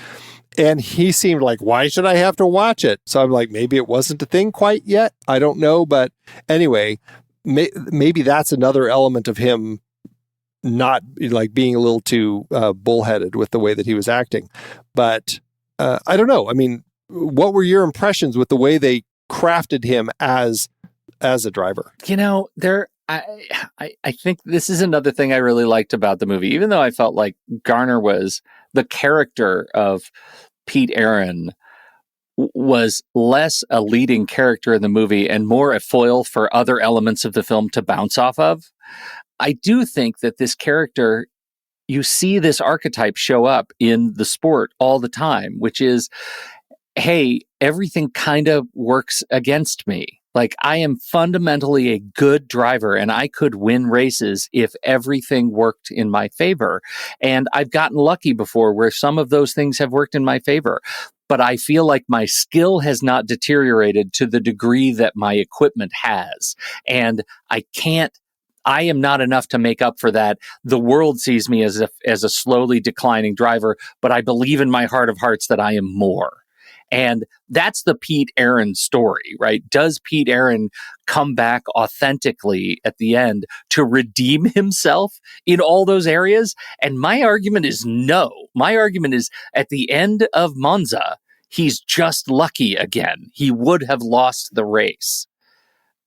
And he seemed like, why should I have to watch it? So I'm like, maybe it wasn't a thing quite yet. I don't know. But anyway, maybe that's another element of him not like being a little too bullheaded with the way that he was acting. But I don't know. I mean, what were your impressions with the way they crafted him as a driver? I think this is another thing I really liked about the movie, even though I felt like Garner was the character of Pete Aaron was less a leading character in the movie and more a foil for other elements of the film to bounce off of. I do think that this character, you see this archetype show up in the sport all the time, which is, hey, everything kind of works against me. Like, I am fundamentally a good driver and I could win races if everything worked in my favor. And I've gotten lucky before where some of those things have worked in my favor. But I feel like my skill has not deteriorated to the degree that my equipment has. And I am not enough to make up for that. The world sees me as a slowly declining driver, but I believe in my heart of hearts that I am more. And that's the Pete Aaron story, right? Does Pete Aaron come back authentically at the end to redeem himself in all those areas? And my argument is no. My argument is at the end of Monza, he's just lucky again. He would have lost the race.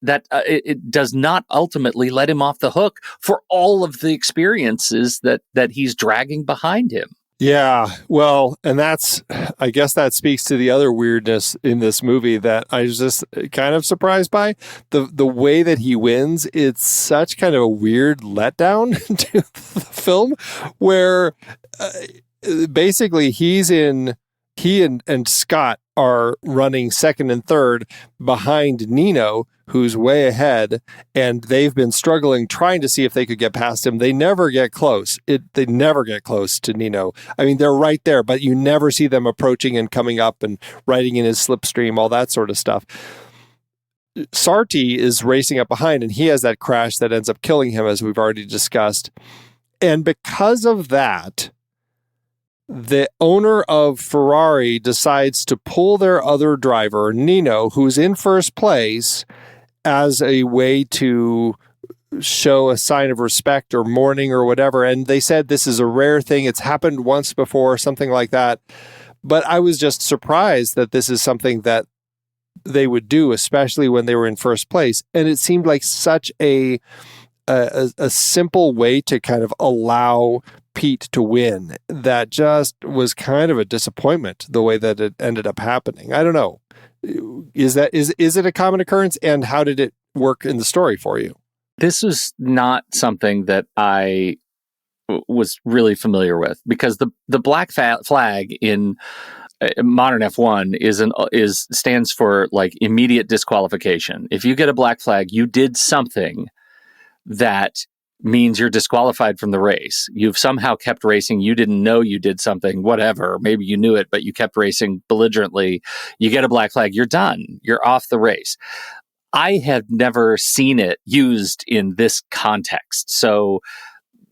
That it does not ultimately let him off the hook for all of the experiences that he's dragging behind him. Yeah, well, and I guess that speaks to the other weirdness in this movie that I was just kind of surprised by. The way that he wins, it's such kind of a weird letdown to the film where basically he and Scott are running second and third behind Nino, who's way ahead, and they've been struggling trying to see if they could get past him. They never get close. They never get close to Nino. I mean, they're right there, but you never see them approaching and coming up and riding in his slipstream, all that sort of stuff. Sarti is racing up behind, and he has that crash that ends up killing him, as we've already discussed. And because of that, the owner of Ferrari decides to pull their other driver, Nino, who's in first place, as a way to show a sign of respect or mourning or whatever. And they said this is a rare thing. It's happened once before, something like that. But I was just surprised that this is something that they would do, especially when they were in first place. And it seemed like such a simple way to kind of allow Pete to win that just was kind of a disappointment the way that it ended up happening. I don't know. Is it a common occurrence, and how did it work in the story for you? This was not something that I was really familiar with, because the black flag in modern F1 stands for like immediate disqualification. If you get a black flag, you did something that means you're disqualified from the race. You've somehow kept racing. You didn't know you did something, whatever. Maybe you knew it, but you kept racing belligerently. You get a black flag, you're done. You're off the race. I have never seen it used in this context. So,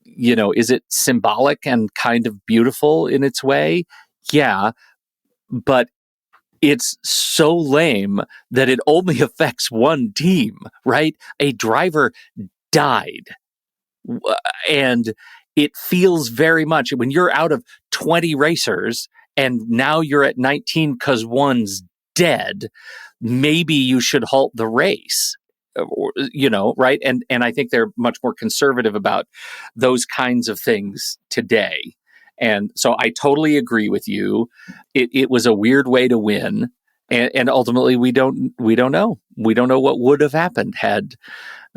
is it symbolic and kind of beautiful in its way? Yeah, but it's so lame that it only affects one team, right? A driver died. And it feels very much when you're out of 20 racers and now you're at 19 because one's dead, maybe you should halt the race, right? And I think they're much more conservative about those kinds of things today. And so I totally agree with you. It was a weird way to win. And ultimately we don't know. We don't know what would have happened had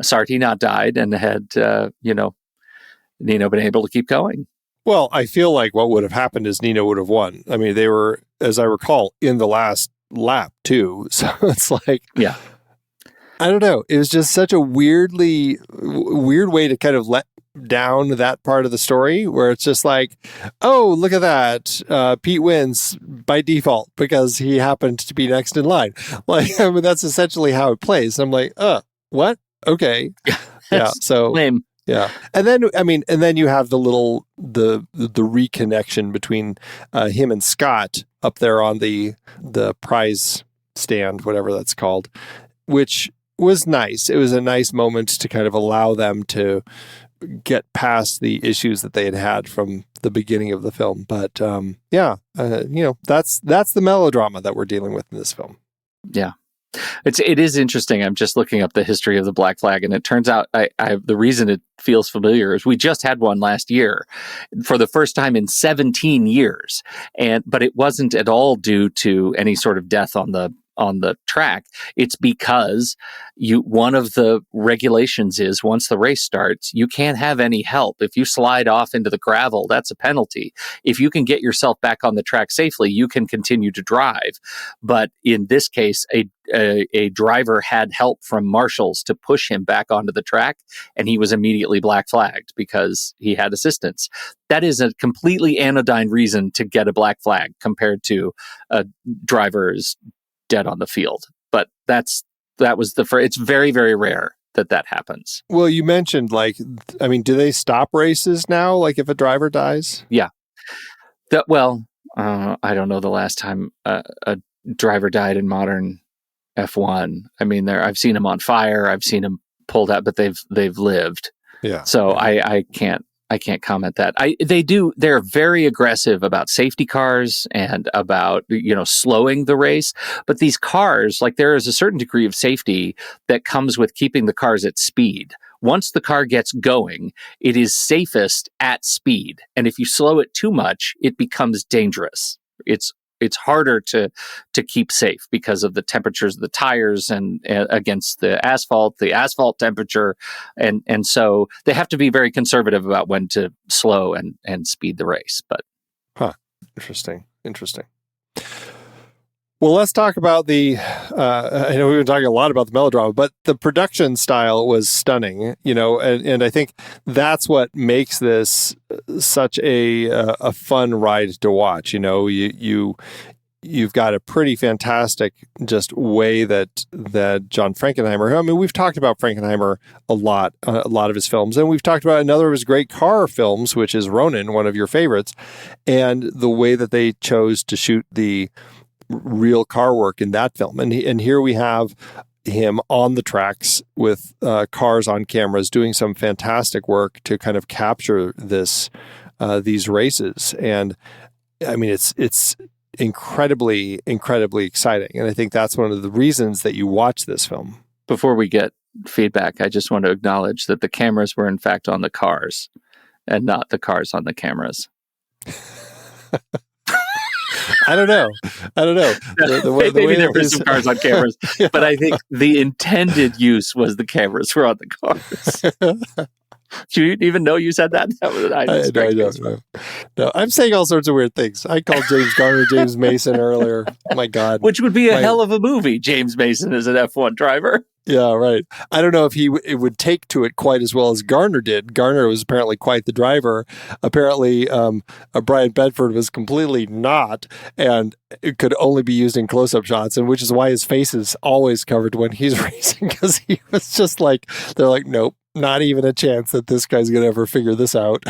Sarti not died and had, Nino been able to keep going. Well, I feel like what would have happened is Nino would have won. I mean, they were, as I recall, in the last lap too. So it's like, yeah, I don't know. It was just such a weird way to kind of let down that part of the story where it's just like, oh, look at that. Pete wins by default because he happened to be next in line. Like, I mean, that's essentially how it plays. I'm like, what? Okay. Yeah. So lame. Yeah. And then you have the reconnection between him and Scott up there on the prize stand, whatever that's called, which was nice. It was a nice moment to kind of allow them to get past the issues that they had from the beginning of the film. But that's the melodrama that we're dealing with in this film. Yeah. It is interesting. I'm just looking up the history of the black flag, and it turns out the reason it feels familiar is we just had one last year for the first time in 17 years, but it wasn't at all due to any sort of death on the track. It's because one of the regulations is once the race starts, you can't have any help. If you slide off into the gravel, that's a penalty. If you can get yourself back on the track safely, you can continue to drive. But in this case, a driver had help from marshals to push him back onto the track, and he was immediately black flagged because he had assistance. That is a completely anodyne reason to get a black flag compared to a driver's dead on the field. But that was it's very, very rare that happens. Well, you mentioned do they stop races now? Like if a driver dies? Yeah. I don't know the last time a driver died in modern F1. I mean, I've seen them on fire. I've seen them pulled out, but they've lived. Yeah. So I can't comment that. They're very aggressive about safety cars and about, slowing the race. But these cars, there is a certain degree of safety that comes with keeping the cars at speed. Once the car gets going, it is safest at speed. And if you slow it too much, it becomes dangerous. It's harder to keep safe because of the temperatures of the tires and against the asphalt temperature. And so they have to be very conservative about when to slow and speed the race. But Interesting. Well, let's talk about I know we've been talking a lot about the melodrama, but the production style was stunning, and I think that's what makes this such a fun ride to watch. You've got a pretty fantastic just way that John Frankenheimer, I mean, we've talked about Frankenheimer a lot of his films, and we've talked about another of his great car films, which is Ronin, one of your favorites, and the way that they chose to shoot the real car work in that film. And here we have him on the tracks with cars on cameras doing some fantastic work to kind of capture these races. And I mean, it's incredibly, incredibly exciting. And I think that's one of the reasons that you watch this film. Before we get feedback, I just want to acknowledge that the cameras were in fact on the cars and not the cars on the cameras. I don't know. Maybe there were some cars on cameras, but I think the intended use was the cameras were on the cars. Do you even know you said that? I don't know. No, I'm saying all sorts of weird things. I called James Garner James Mason earlier. My God. Which would be a hell of a movie. James Mason is an F1 driver. Yeah, right. I don't know if it would take to it quite as well as Garner did. Garner was apparently quite the driver. Apparently, Brian Bedford was completely not, and it could only be used in close-up shots, and which is why his face is always covered when he's racing, because he was just like, they're like, nope, not even a chance that this guy's going to ever figure this out.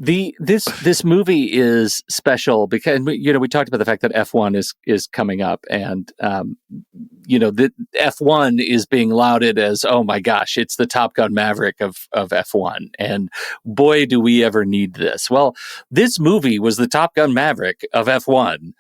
This movie is special because we talked about the fact that F1 is coming up, and the F1 is being lauded as, oh my gosh, it's the Top Gun Maverick of F1, and boy do we ever need this. Well, this movie was the Top Gun Maverick of F1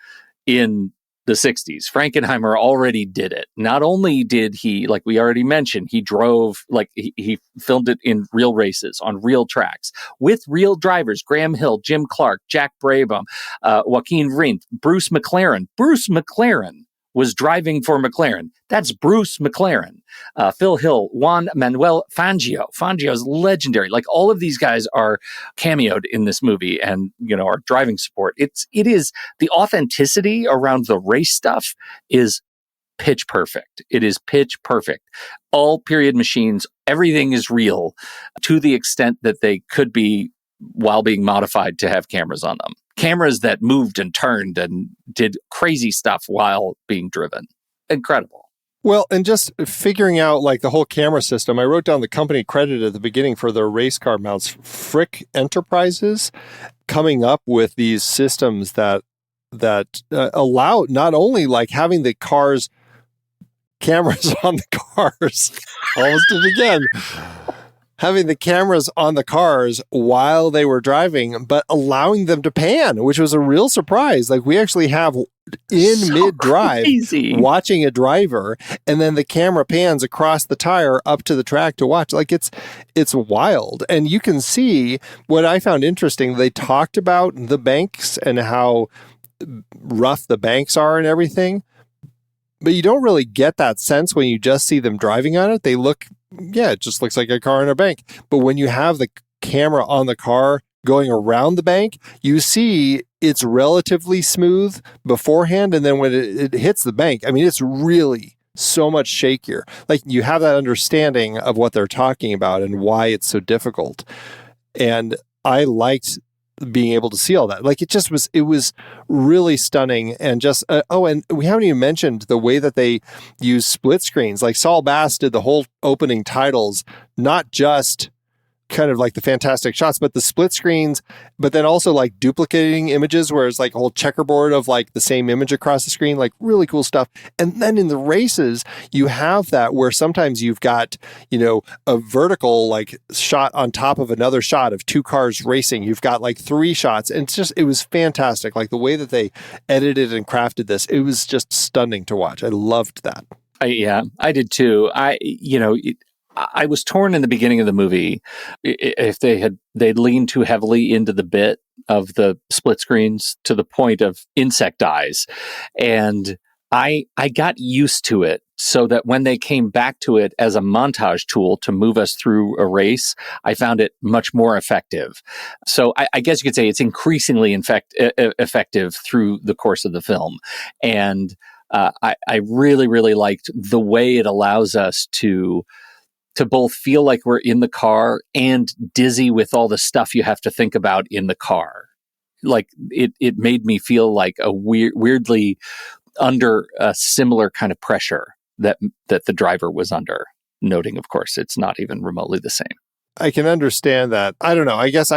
in the 60s. Frankenheimer already did it. Not only did he, like we already mentioned, he drove, he filmed it in real races on real tracks with real drivers: Graham Hill, Jim Clark, Jack Brabham, Joaquin Rindt, Bruce McLaren. Bruce McLaren was driving for McLaren. That's Bruce McLaren. Phil Hill, Juan Manuel Fangio. Fangio is legendary. Like, all of these guys are cameoed in this movie and, are driving support. It is the authenticity around the race stuff is pitch perfect. It is pitch perfect. All period machines, everything is real to the extent that they could be while being modified to have cameras on them. Cameras that moved and turned and did crazy stuff while being driven. Incredible. Well, and just figuring out the whole camera system, I wrote down the company credit at the beginning for their race car mounts, Frick Enterprises, coming up with these systems that allow not only having the cars, cameras on the cars, almost did it again, having the cameras on the cars while they were driving, but allowing them to pan, which was a real surprise. We actually have in mid-drive watching a driver, and then the camera pans across the tire up to the track to watch. It's wild. And you can see what I found interesting. They talked about the banks and how rough the banks are and everything, but you don't really get that sense when you just see them driving on it. It just looks like a car in a bank. But when you have the camera on the car going around the bank, you see it's relatively smooth beforehand. And then when it hits the bank, it's really so much shakier. You have that understanding of what they're talking about and why it's so difficult. And I liked being able to see all that. It was really stunning. And just, and we haven't even mentioned the way that they use split screens. Saul Bass did the whole opening titles, not just kind of the fantastic shots, but the split screens, but then also duplicating images, where it's a whole checkerboard of the same image across the screen, really cool stuff. And then in the races, you have that where sometimes you've got, a vertical shot on top of another shot of two cars racing. You've got 3 shots, and it was fantastic. The way that they edited and crafted this, it was just stunning to watch. I loved that. Yeah, I did too. I was torn in the beginning of the movie if they'd leaned too heavily into the bit of the split screens to the point of insect eyes. And I got used to it, so that when they came back to it as a montage tool to move us through a race, I found it much more effective. So I guess you could say it's increasingly effective through the course of the film. And I really, really liked the way it allows us to both feel like we're in the car and dizzy with all the stuff you have to think about in the car. It made me feel like a weirdly under a similar kind of pressure that the driver was under, noting, of course, it's not even remotely the same. I can understand that. I don't know. I guess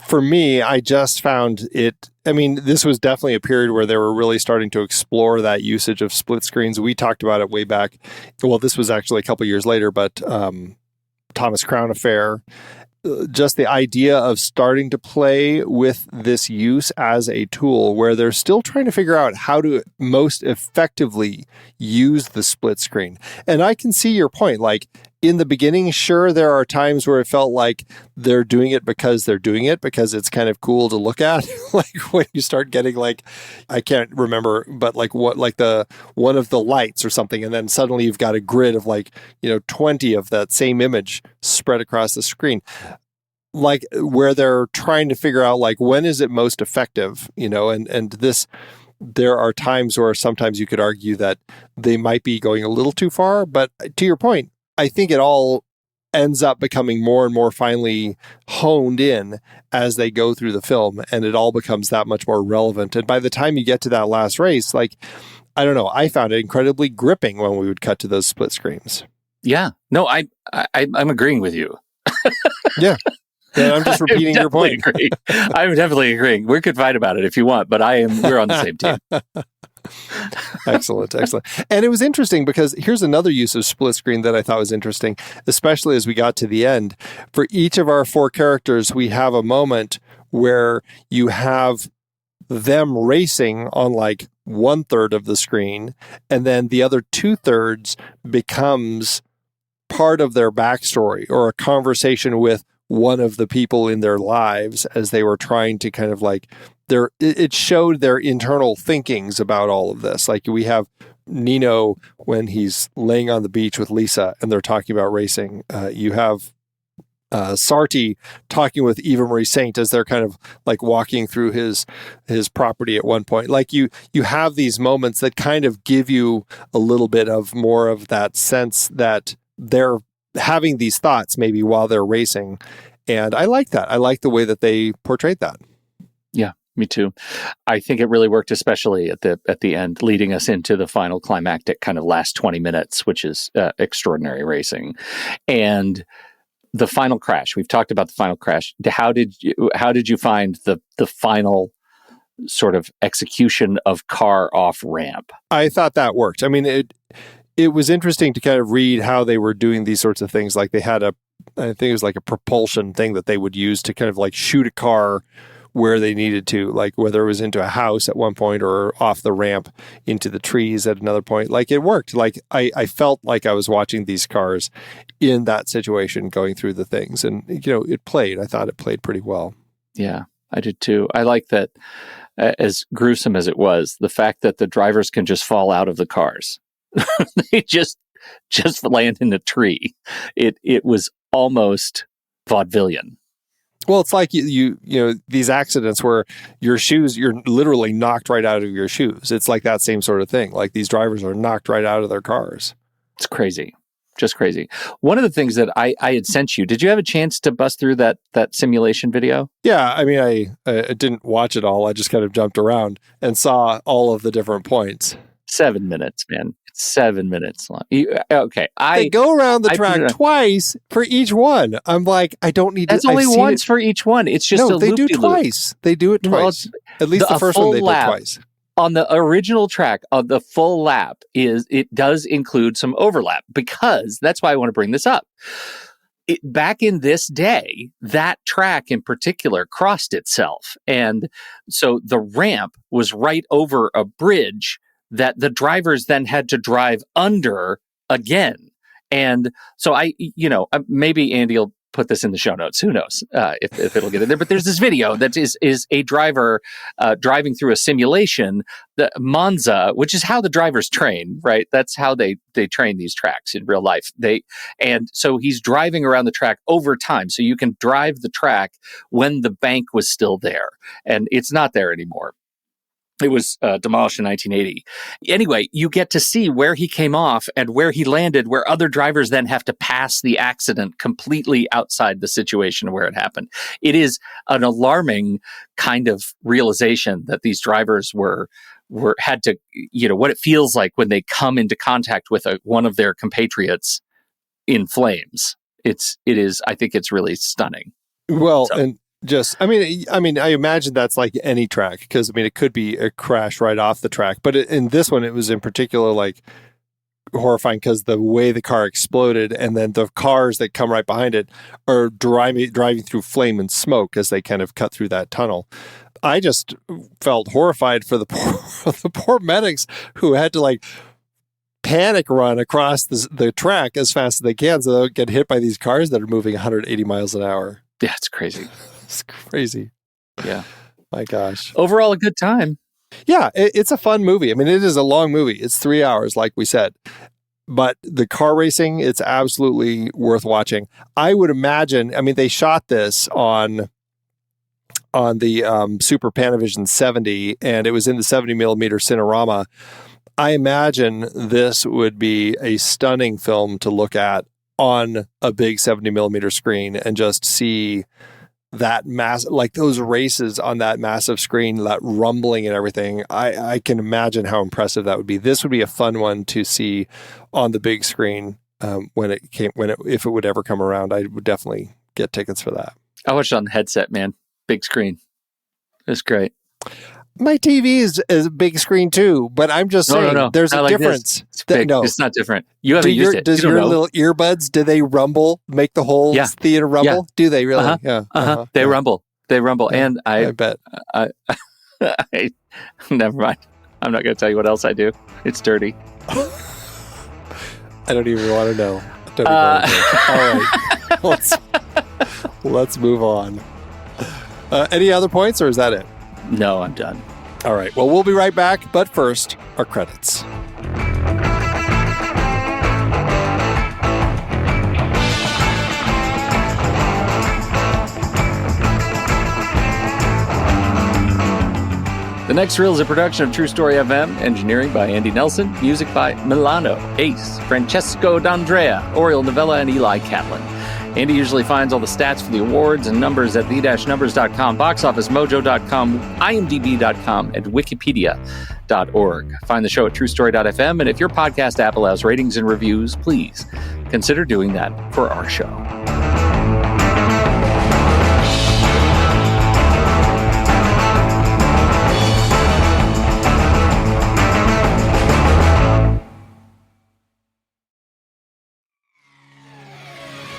for me, I just found it, this was definitely a period where they were really starting to explore that usage of split screens. We talked about it way back. Well, this was actually a couple years later, but Thomas Crown Affair, just the idea of starting to play with this use as a tool where they're still trying to figure out how to most effectively use the split screen. And I can see your point. in the beginning, sure, there are times where it felt like they're doing it because it's kind of cool to look at. Like when you start getting like, I can't remember, but like one of the lights or something. And then suddenly you've got a grid of 20 of that same image spread across the screen. Like where they're trying to figure out like, when is it most effective, and this, there are times where sometimes you could argue that they might be going a little too far, but to your point, I think it all ends up becoming more and more finely honed in as they go through the film, and it all becomes that much more relevant. And by the time you get to that last race, like, I don't know, I found it incredibly gripping when we would cut to those split screens. Yeah. No, I'm agreeing with you. Yeah. Yeah, I'm just repeating your point. I'm definitely agreeing. We could fight about it if you want, but we're on the same team. Excellent. And it was interesting because here's another use of split screen that I thought was interesting, especially as we got to the end. For each of our 4 characters, we have a moment where you have them racing on like 1/3 of the screen, and then the other 2/3 becomes part of their backstory or a conversation with one of the people in their lives as they were trying to kind of like it showed their internal thinkings about all of this. Like we have Nino when he's laying on the beach with Lisa and they're talking about racing. You have Sarti talking with Eva Marie Saint as they're kind of like walking through his property at one point. Like you have these moments that kind of give you a little bit of more of that sense that they're having these thoughts maybe while they're racing. And I like that. I like the way that they portrayed that. Yeah, me too. I think it really worked, especially at the end, leading us into the final climactic kind of last 20 minutes, which is extraordinary racing. And the final crash. We've talked about the final crash. How did you find the final sort of execution of car off ramp? I thought that worked. I mean, it was interesting to kind of read how they were doing these sorts of things. Like they had I think it was like a propulsion thing that they would use to kind of like shoot a car where they needed to, like whether it was into a house at one point or off the ramp into the trees at another point. Like it worked. Like I felt like I was watching these cars in that situation going through the things, and it played. I thought it played pretty well. Yeah, I did too. I like that. As gruesome as it was, the fact that the drivers can just fall out of the cars. They just land in a tree. It was almost vaudevillian. Well, it's like you these accidents where you're literally knocked right out of your shoes. It's like that same sort of thing. Like these drivers are knocked right out of their cars. It's crazy. Just crazy. One of the things that I had sent you, did you have a chance to bust through that simulation video? Yeah, I mean, I didn't watch it all. I just kind of jumped around and saw all of the different points. 7 minutes, man. It's 7 minutes long. Okay. They go around the track twice for each one. I'm like, I don't need to. That's only once for each one. It's just no, they do twice. They do it twice. At least the first one they did twice. On the original track, on the full lap, it does include some overlap, because that's why I want to bring this up. Back in this day, that track in particular crossed itself. And so the ramp was right over a bridge that the drivers then had to drive under again. And so maybe Andy will put this in the show notes. Who knows if it'll get in there. But there's this video that is a driver driving through a simulation, the Monza, which is how the drivers train, right? That's how they train these tracks in real life. And so he's driving around the track over time. So you can drive the track when the bank was still there. And it's not there anymore. It was demolished in 1980. Anyway, you get to see where he came off and where he landed, where other drivers then have to pass the accident completely outside the situation where it happened. It is an alarming kind of realization that these drivers had to, what it feels like when they come into contact with one of their compatriots in flames. I think it's really stunning. Well, and I imagine that's like any track, because it could be a crash right off the track, but in this one, it was in particular like horrifying because the way the car exploded, and then the cars that come right behind it are driving through flame and smoke as they kind of cut through that tunnel. I just felt horrified for the poor medics who had to like panic run across the track as fast as they can so they don't get hit by these cars that are moving 180 miles an hour. Yeah, it's crazy. It's crazy. Yeah. My gosh. Overall, a good time. Yeah, it's a fun movie. I mean, it is a long movie. It's 3 hours, like we said. But the car racing, it's absolutely worth watching. I would imagine, I mean, they shot this on the Super Panavision 70, and it was in the 70 millimeter Cinerama. I imagine this would be a stunning film to look at on a big 70 millimeter screen and just see that like those races on that massive screen, that rumbling and everything. I can imagine how impressive that would be. This would be a fun one to see on the big screen if it would ever come around. I would definitely get tickets for that. I watched it on the headset, man. Big screen. It's great. My TV is a big screen too, but I'm just saying there's a difference. It's big. No, it's not different. You haven't used it. Does your little earbuds, do they rumble, make the whole theater rumble? Yeah. Do they really? Uh-huh. Yeah. Uh-huh. They rumble. They rumble. Yeah. And I bet. I never mind. I'm not going to tell you what else I do. It's dirty. I don't even want to know. All right. Let's move on. Any other points, or is that it? No, I'm done. All right. Well, we'll be right back. But first, our credits. The Next Reel is a production of True Story FM, engineering by Andy Nelson, music by Milano, Ace, Francesco D'Andrea, Oriel Novella, and Eli Catlin. Andy usually finds all the stats for the awards and numbers at the-numbers.com, boxofficemojo.com, imdb.com, and wikipedia.org. Find the show at truestory.fm, and if your podcast app allows ratings and reviews, please consider doing that for our show.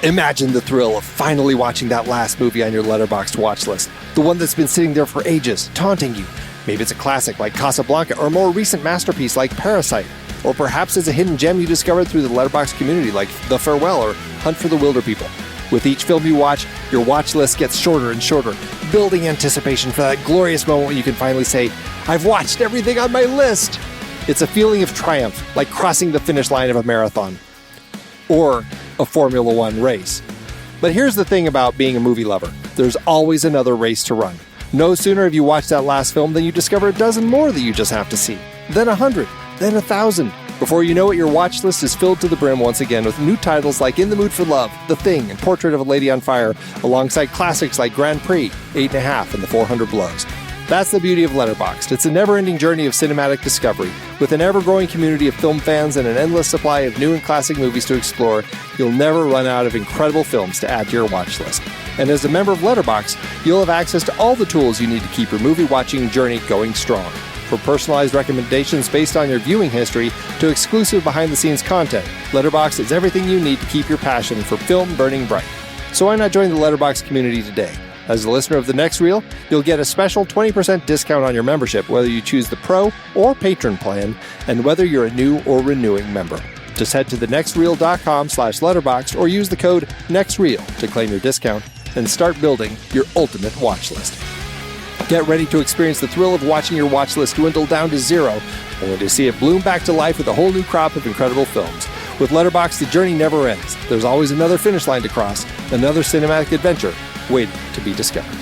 Imagine the thrill of finally watching that last movie on your Letterboxd watch list. The one that's been sitting there for ages, taunting you. Maybe it's a classic like Casablanca or a more recent masterpiece like Parasite. Or perhaps it's a hidden gem you discovered through the Letterboxd community like The Farewell or Hunt for the Wilder People. With each film you watch, your watch list gets shorter and shorter, building anticipation for that glorious moment when you can finally say, I've watched everything on my list. It's a feeling of triumph, like crossing the finish line of a marathon. Or a Formula One race. But here's the thing about being a movie lover. There's always another race to run. No sooner have you watched that last film than you discover a dozen more that you just have to see. Then 100, then 1,000. Before you know it, your watch list is filled to the brim once again with new titles like In the Mood for Love, The Thing, and Portrait of a Lady on Fire, alongside classics like Grand Prix, 8.5, and The 400 Blows. That's the beauty of Letterboxd. It's a never-ending journey of cinematic discovery. With an ever-growing community of film fans and an endless supply of new and classic movies to explore, you'll never run out of incredible films to add to your watch list. And as a member of Letterboxd, you'll have access to all the tools you need to keep your movie-watching journey going strong. From personalized recommendations based on your viewing history to exclusive behind-the-scenes content, Letterboxd is everything you need to keep your passion for film burning bright. So why not join the Letterboxd community today? As a listener of The Next Reel, you'll get a special 20% discount on your membership, whether you choose the Pro or Patron plan, and whether you're a new or renewing member. Just head to thenextreel.com/letterboxd or use the code NEXTREEL to claim your discount and start building your ultimate watch list. Get ready to experience the thrill of watching your watch list dwindle down to zero, only to see it bloom back to life with a whole new crop of incredible films. With Letterboxd, the journey never ends. There's always another finish line to cross, another cinematic adventure waiting to be discovered.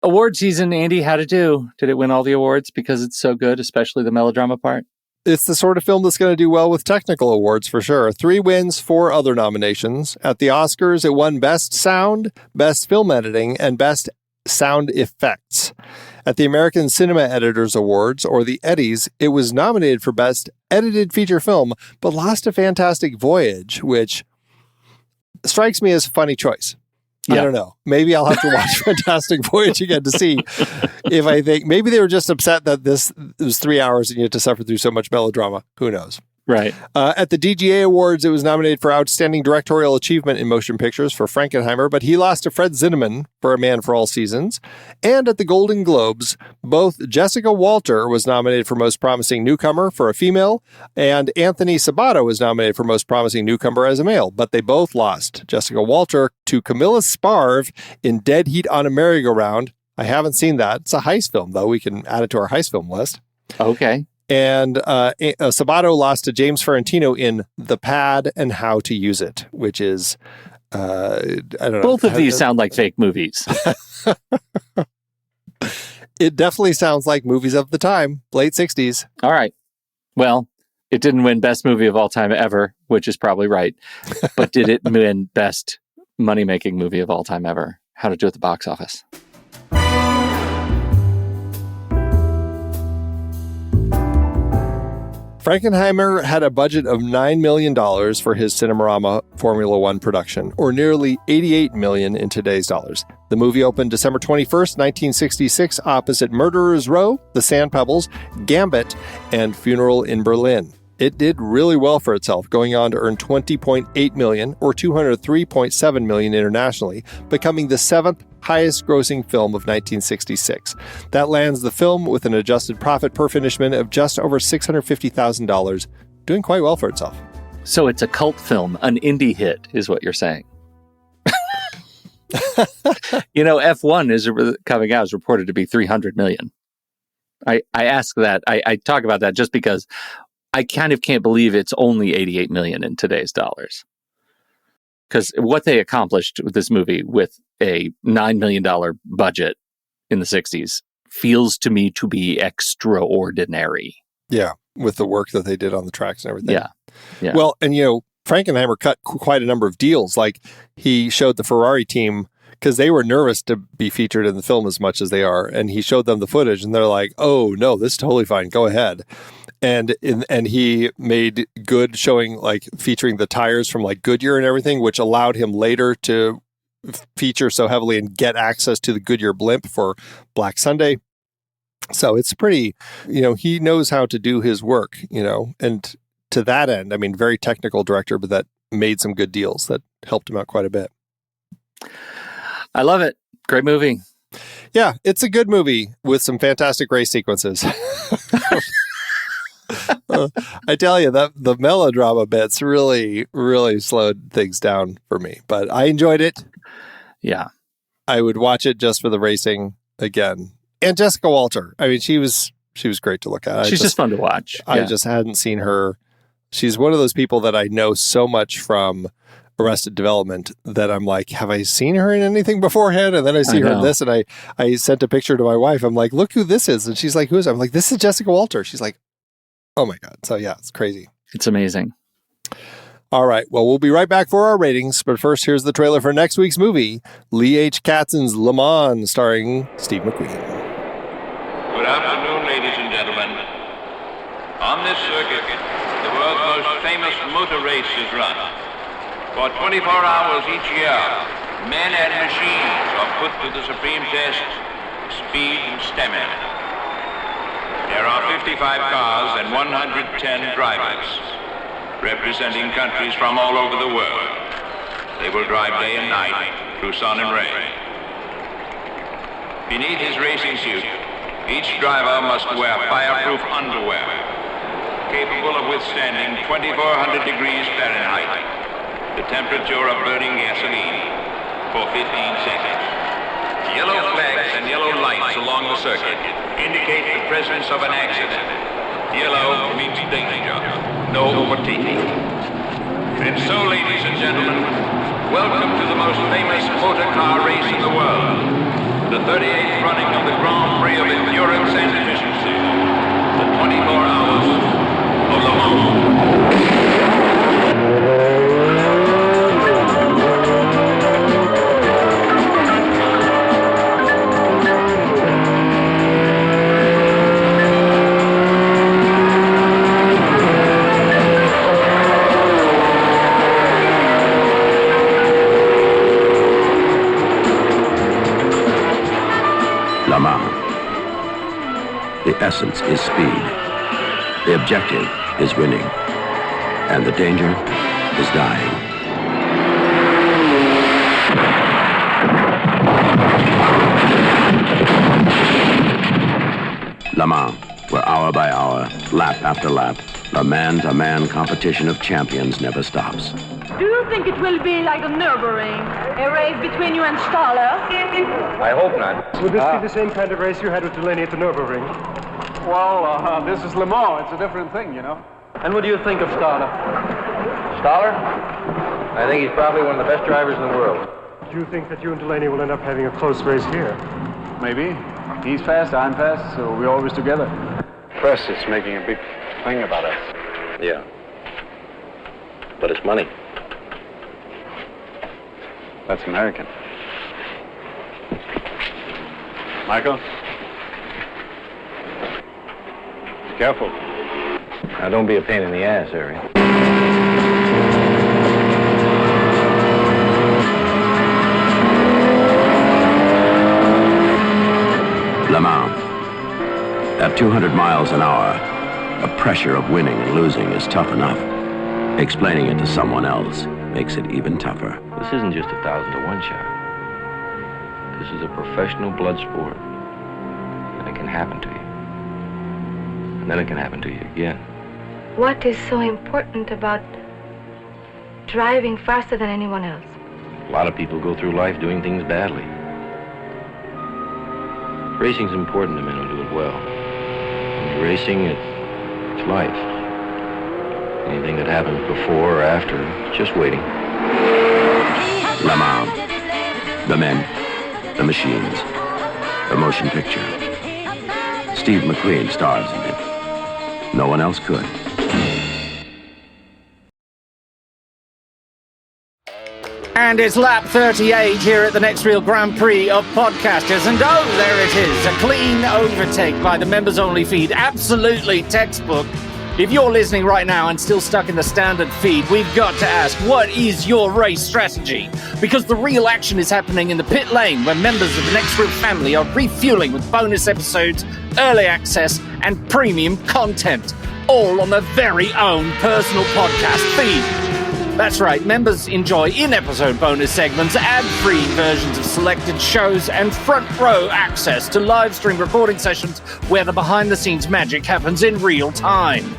Award season, Andy, how'd it do? Did it win all the awards because it's so good, especially the melodrama part? It's the sort of film that's going to do well with technical awards for sure. 3 wins, 4 other nominations. At the Oscars, it won Best Sound, Best Film Editing, and Best Sound Effects. At the American Cinema Editors Awards, or the Eddies, it was nominated for Best Edited Feature Film, but lost to Fantastic Voyage, which strikes me as a funny choice. Yeah. I don't know. Maybe I'll have to watch Fantastic Voyage again to see if I think maybe they were just upset that this was 3 hours and you had to suffer through so much melodrama. Who knows? Right. At the DGA Awards, it was nominated for Outstanding Directorial Achievement in Motion Pictures for Frankenheimer, but he lost to Fred Zinnemann for A Man for All Seasons. And at the Golden Globes, both Jessica Walter was nominated for Most Promising Newcomer for a female, and Anthony Sabato was nominated for Most Promising Newcomer as a male, but they both lost. Jessica Walter to Camilla Sparv in Dead Heat on a Merry-Go-Round. I haven't seen that. It's a heist film, though. We can add it to our heist film list. Okay. And Sabato lost to James Ferrantino in The Pad and How to Use It, which is, I don't know. Both of these sound like fake movies. It definitely sounds like movies of the time, late 60s. All right. Well, it didn't win Best Movie of All Time ever, which is probably right. But did it win Best Money-Making Movie of All Time ever? How to Do at the Box Office. Frankenheimer had a budget of $9 million for his Cinerama Formula One production, or nearly $88 million in today's dollars. The movie opened December 21st, 1966, opposite Murderer's Row, The Sand Pebbles, Gambit, and Funeral in Berlin. It did really well for itself, going on to earn $20.8 million, or $203.7 million internationally, becoming the seventh highest-grossing film of 1966. That lands the film with an adjusted profit per finishman of just over $650,000, doing quite well for itself. So it's a cult film, an indie hit, is what you're saying. You know, F1 is coming out is reported to be $300 million. I ask that. I talk about that just because I kind of can't believe it's only $88 million in today's dollars. Because what they accomplished with this movie with a $9 million budget in the 60s feels to me to be extraordinary. Yeah, with the work that they did on the tracks and everything. Yeah. Well, and you know, Frankenheimer cut quite a number of deals. Like he showed the Ferrari team, because they were nervous to be featured in the film as much as they are. And he showed them the footage and they're like, oh, no, this is totally fine. Go ahead. And he made good showing, like featuring the tires from like Goodyear and everything, which allowed him later to feature so heavily and get access to the Goodyear blimp for Black Sunday. So it's pretty, you know, he knows how to do his work, you know, and to that end, I mean, very technical director, but that made some good deals that helped him out quite a bit. I love it. Great movie. Yeah, it's a good movie with some fantastic race sequences. I tell you, that the melodrama bits really, really slowed things down for me, but I enjoyed it. Yeah. I would watch it just for the racing again. And Jessica Walter. I mean, she was great to look at. She's just fun to watch. I Yeah. just hadn't seen her. She's one of those people that I know so much from Arrested Development that I'm like, have I seen her in anything beforehand? And then I see her in this, and I sent a picture to my wife. I'm like, look who this is. And she's like, who is it? I'm like, this is Jessica Walter. She's like, oh my God. So yeah, it's crazy. It's amazing. All right. Well, we'll be right back for our ratings. But first, here's the trailer for next week's movie, Lee H. Katzen's Le Mans, starring Steve McQueen. Good afternoon, ladies and gentlemen. On this circuit, the world's most famous motor race is run. For 24 hours each year, men and machines are put to the supreme test, speed and stamina. There are 55 cars and 110 drivers, representing countries from all over the world. They will drive day and night through sun and rain. Beneath his racing suit, each driver must wear fireproof underwear, capable of withstanding 2,400 degrees Fahrenheit, the temperature of burning gasoline, for 15 seconds. Yellow flags and yellow lights along the circuit indicate the presence of an accident. Yellow means danger, no overtaking. And so, ladies and gentlemen, welcome to the most famous motor car race in the world, the 38th running of the Grand Prix of endurance and efficiency, the 24 hours of Le Mans. Le Mans. The essence is speed. The objective is winning. And the danger is dying. Le Mans, where hour by hour, lap after lap, the man-to-man competition of champions never stops. Do you think it will be like the Nürburgring, a race between you and Staller? I hope not. Would this be the same kind of race you had with Delaney at the Nürburgring? Well, this is Le Mans. It's a different thing, you know. And what do you think of Staller? Staller? I think he's probably one of the best drivers in the world. Do you think that you and Delaney will end up having a close race here? Maybe. He's fast, I'm fast, so we're always together. Press is making a big thing about us. Yeah. But it's money. That's American. Michael? Be careful. Now, don't be a pain in the ass, Harry. Le Mans. At 200 miles an hour, the pressure of winning and losing is tough enough. Explaining it to someone else makes it even tougher. This isn't just a 1,000-to-1 shot. This is a professional blood sport. And it can happen to you. And then it can happen to you again. What is so important about driving faster than anyone else? A lot of people go through life doing things badly. Racing's important to men who do it well. When you're racing, it's life. Anything that happens before or after, it's just waiting. Le Mans. The men, the machines, the motion picture. Steve McQueen stars in it. No one else could. And it's lap 38 here at the Next Reel Grand Prix of Podcasters. And oh, there it is, a clean overtake by the members-only feed. Absolutely textbook. If you're listening right now and still stuck in the standard feed, we've got to ask, what is your race strategy? Because the real action is happening in the pit lane, where members of the Next Reel family are refueling with bonus episodes, early access, and premium content, all on their very own personal podcast feed. That's right, members enjoy in-episode bonus segments, ad-free versions of selected shows, and front-row access to live-stream recording sessions where the behind-the-scenes magic happens in real time.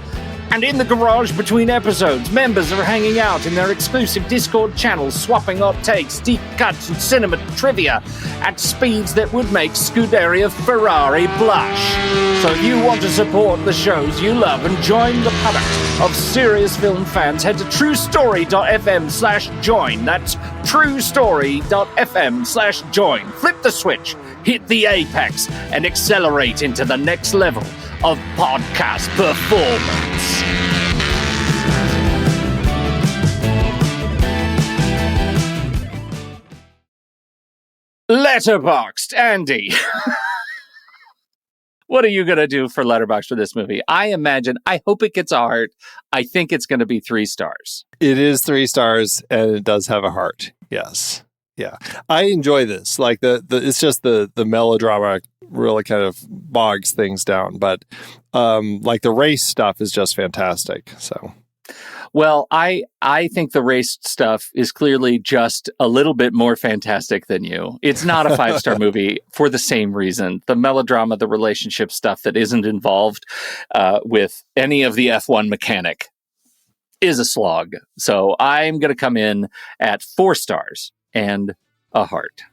And in the garage between episodes, members are hanging out in their exclusive Discord channels, swapping hot takes, deep cuts, and cinema trivia at speeds that would make Scuderia Ferrari blush. So if you want to support the shows you love and join the paddock of serious film fans, head to truestory.fm/join. That's truestory.fm/join. Flip the switch, hit the apex, and accelerate into the next level of podcast performance. Letterboxd, Andy. What are you going to do for Letterboxd for this movie? I hope it gets a heart. I think it's going to be 3 stars. It is 3 stars, and it does have a heart. Yes. Yeah. I enjoy this. Like it's just the melodrama really kind of bogs things down. But like the race stuff is just fantastic. So. Well, I think the race stuff is clearly just a little bit more fantastic than you. It's not a 5-star movie for the same reason. The melodrama, the relationship stuff that isn't involved with any of the F1 mechanic is a slog. So I'm going to come in at 4 stars and a heart.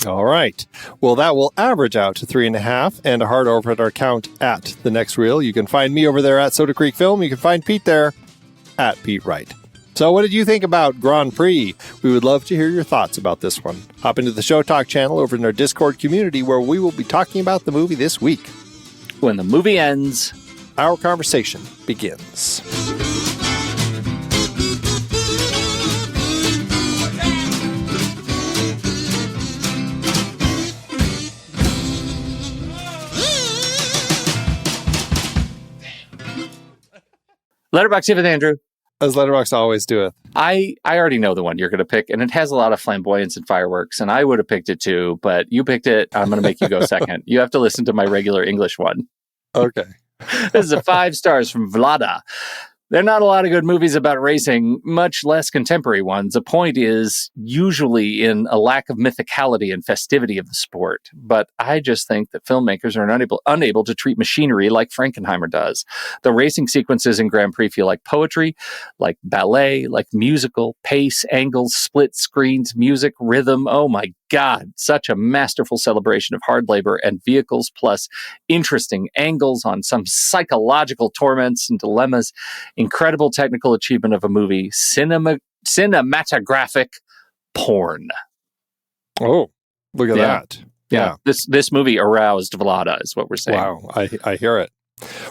All right. Well, that will average out to 3.5 and a heart over at our account at The Next Reel. You can find me over there at Soda Creek Film. You can find Pete there at Pete Wright. So what did you think about Grand Prix? We would love to hear your thoughts about this one. Hop into the Show Talk channel over in our Discord community where we will be talking about the movie this week. When the movie ends, our conversation begins. Letterboxd with Andrew. As Letterboxd always doeth. I already know the one you're going to pick, and it has a lot of flamboyance and fireworks, and I would have picked it too, but you picked it. I'm going to make you go second. You have to listen to my regular English one. Okay. This is a 5 stars from Vlada. There are not a lot of good movies about racing, much less contemporary ones. The point is usually in a lack of mythicality and festivity of the sport. But I just think that filmmakers are unable to treat machinery like Frankenheimer does. The racing sequences in Grand Prix feel like poetry, like ballet, like musical, pace, angles, split screens, music, rhythm. Oh my God, such a masterful celebration of hard labor and vehicles, plus interesting angles on some psychological torments and dilemmas. Incredible technical achievement of a movie. Cinematographic porn. Oh, look at that. Yeah. This movie aroused Vlada, is what we're saying. Wow, I hear it.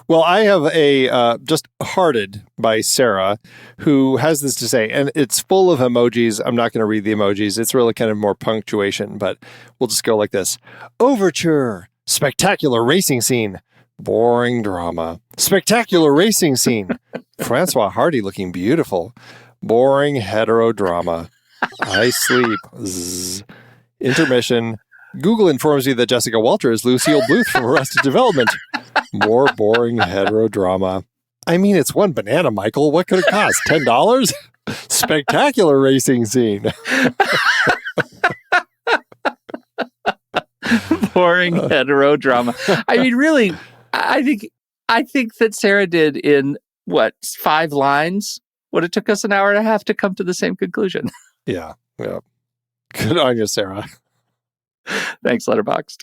Well, I have a just Hearted by Sarah, who has this to say, and it's full of emojis. I'm not going to read the emojis. It's really kind of more punctuation, but we'll just go like this. Overture. Spectacular racing scene. Boring drama. Spectacular racing scene. Francois Hardy looking beautiful. Boring hetero drama. I sleep. Zzz. Intermission. Google informs me that Jessica Walter is Lucille Bluth from Arrested Development. More boring hetero drama. I mean, it's one banana, Michael. What could it cost? $10? Spectacular racing scene. Boring hetero drama. I mean, really, I think that Sarah did in 5 lines what it took us an hour and a half to come to the same conclusion. Yeah. Good on you, Sarah. Thanks, Letterboxd.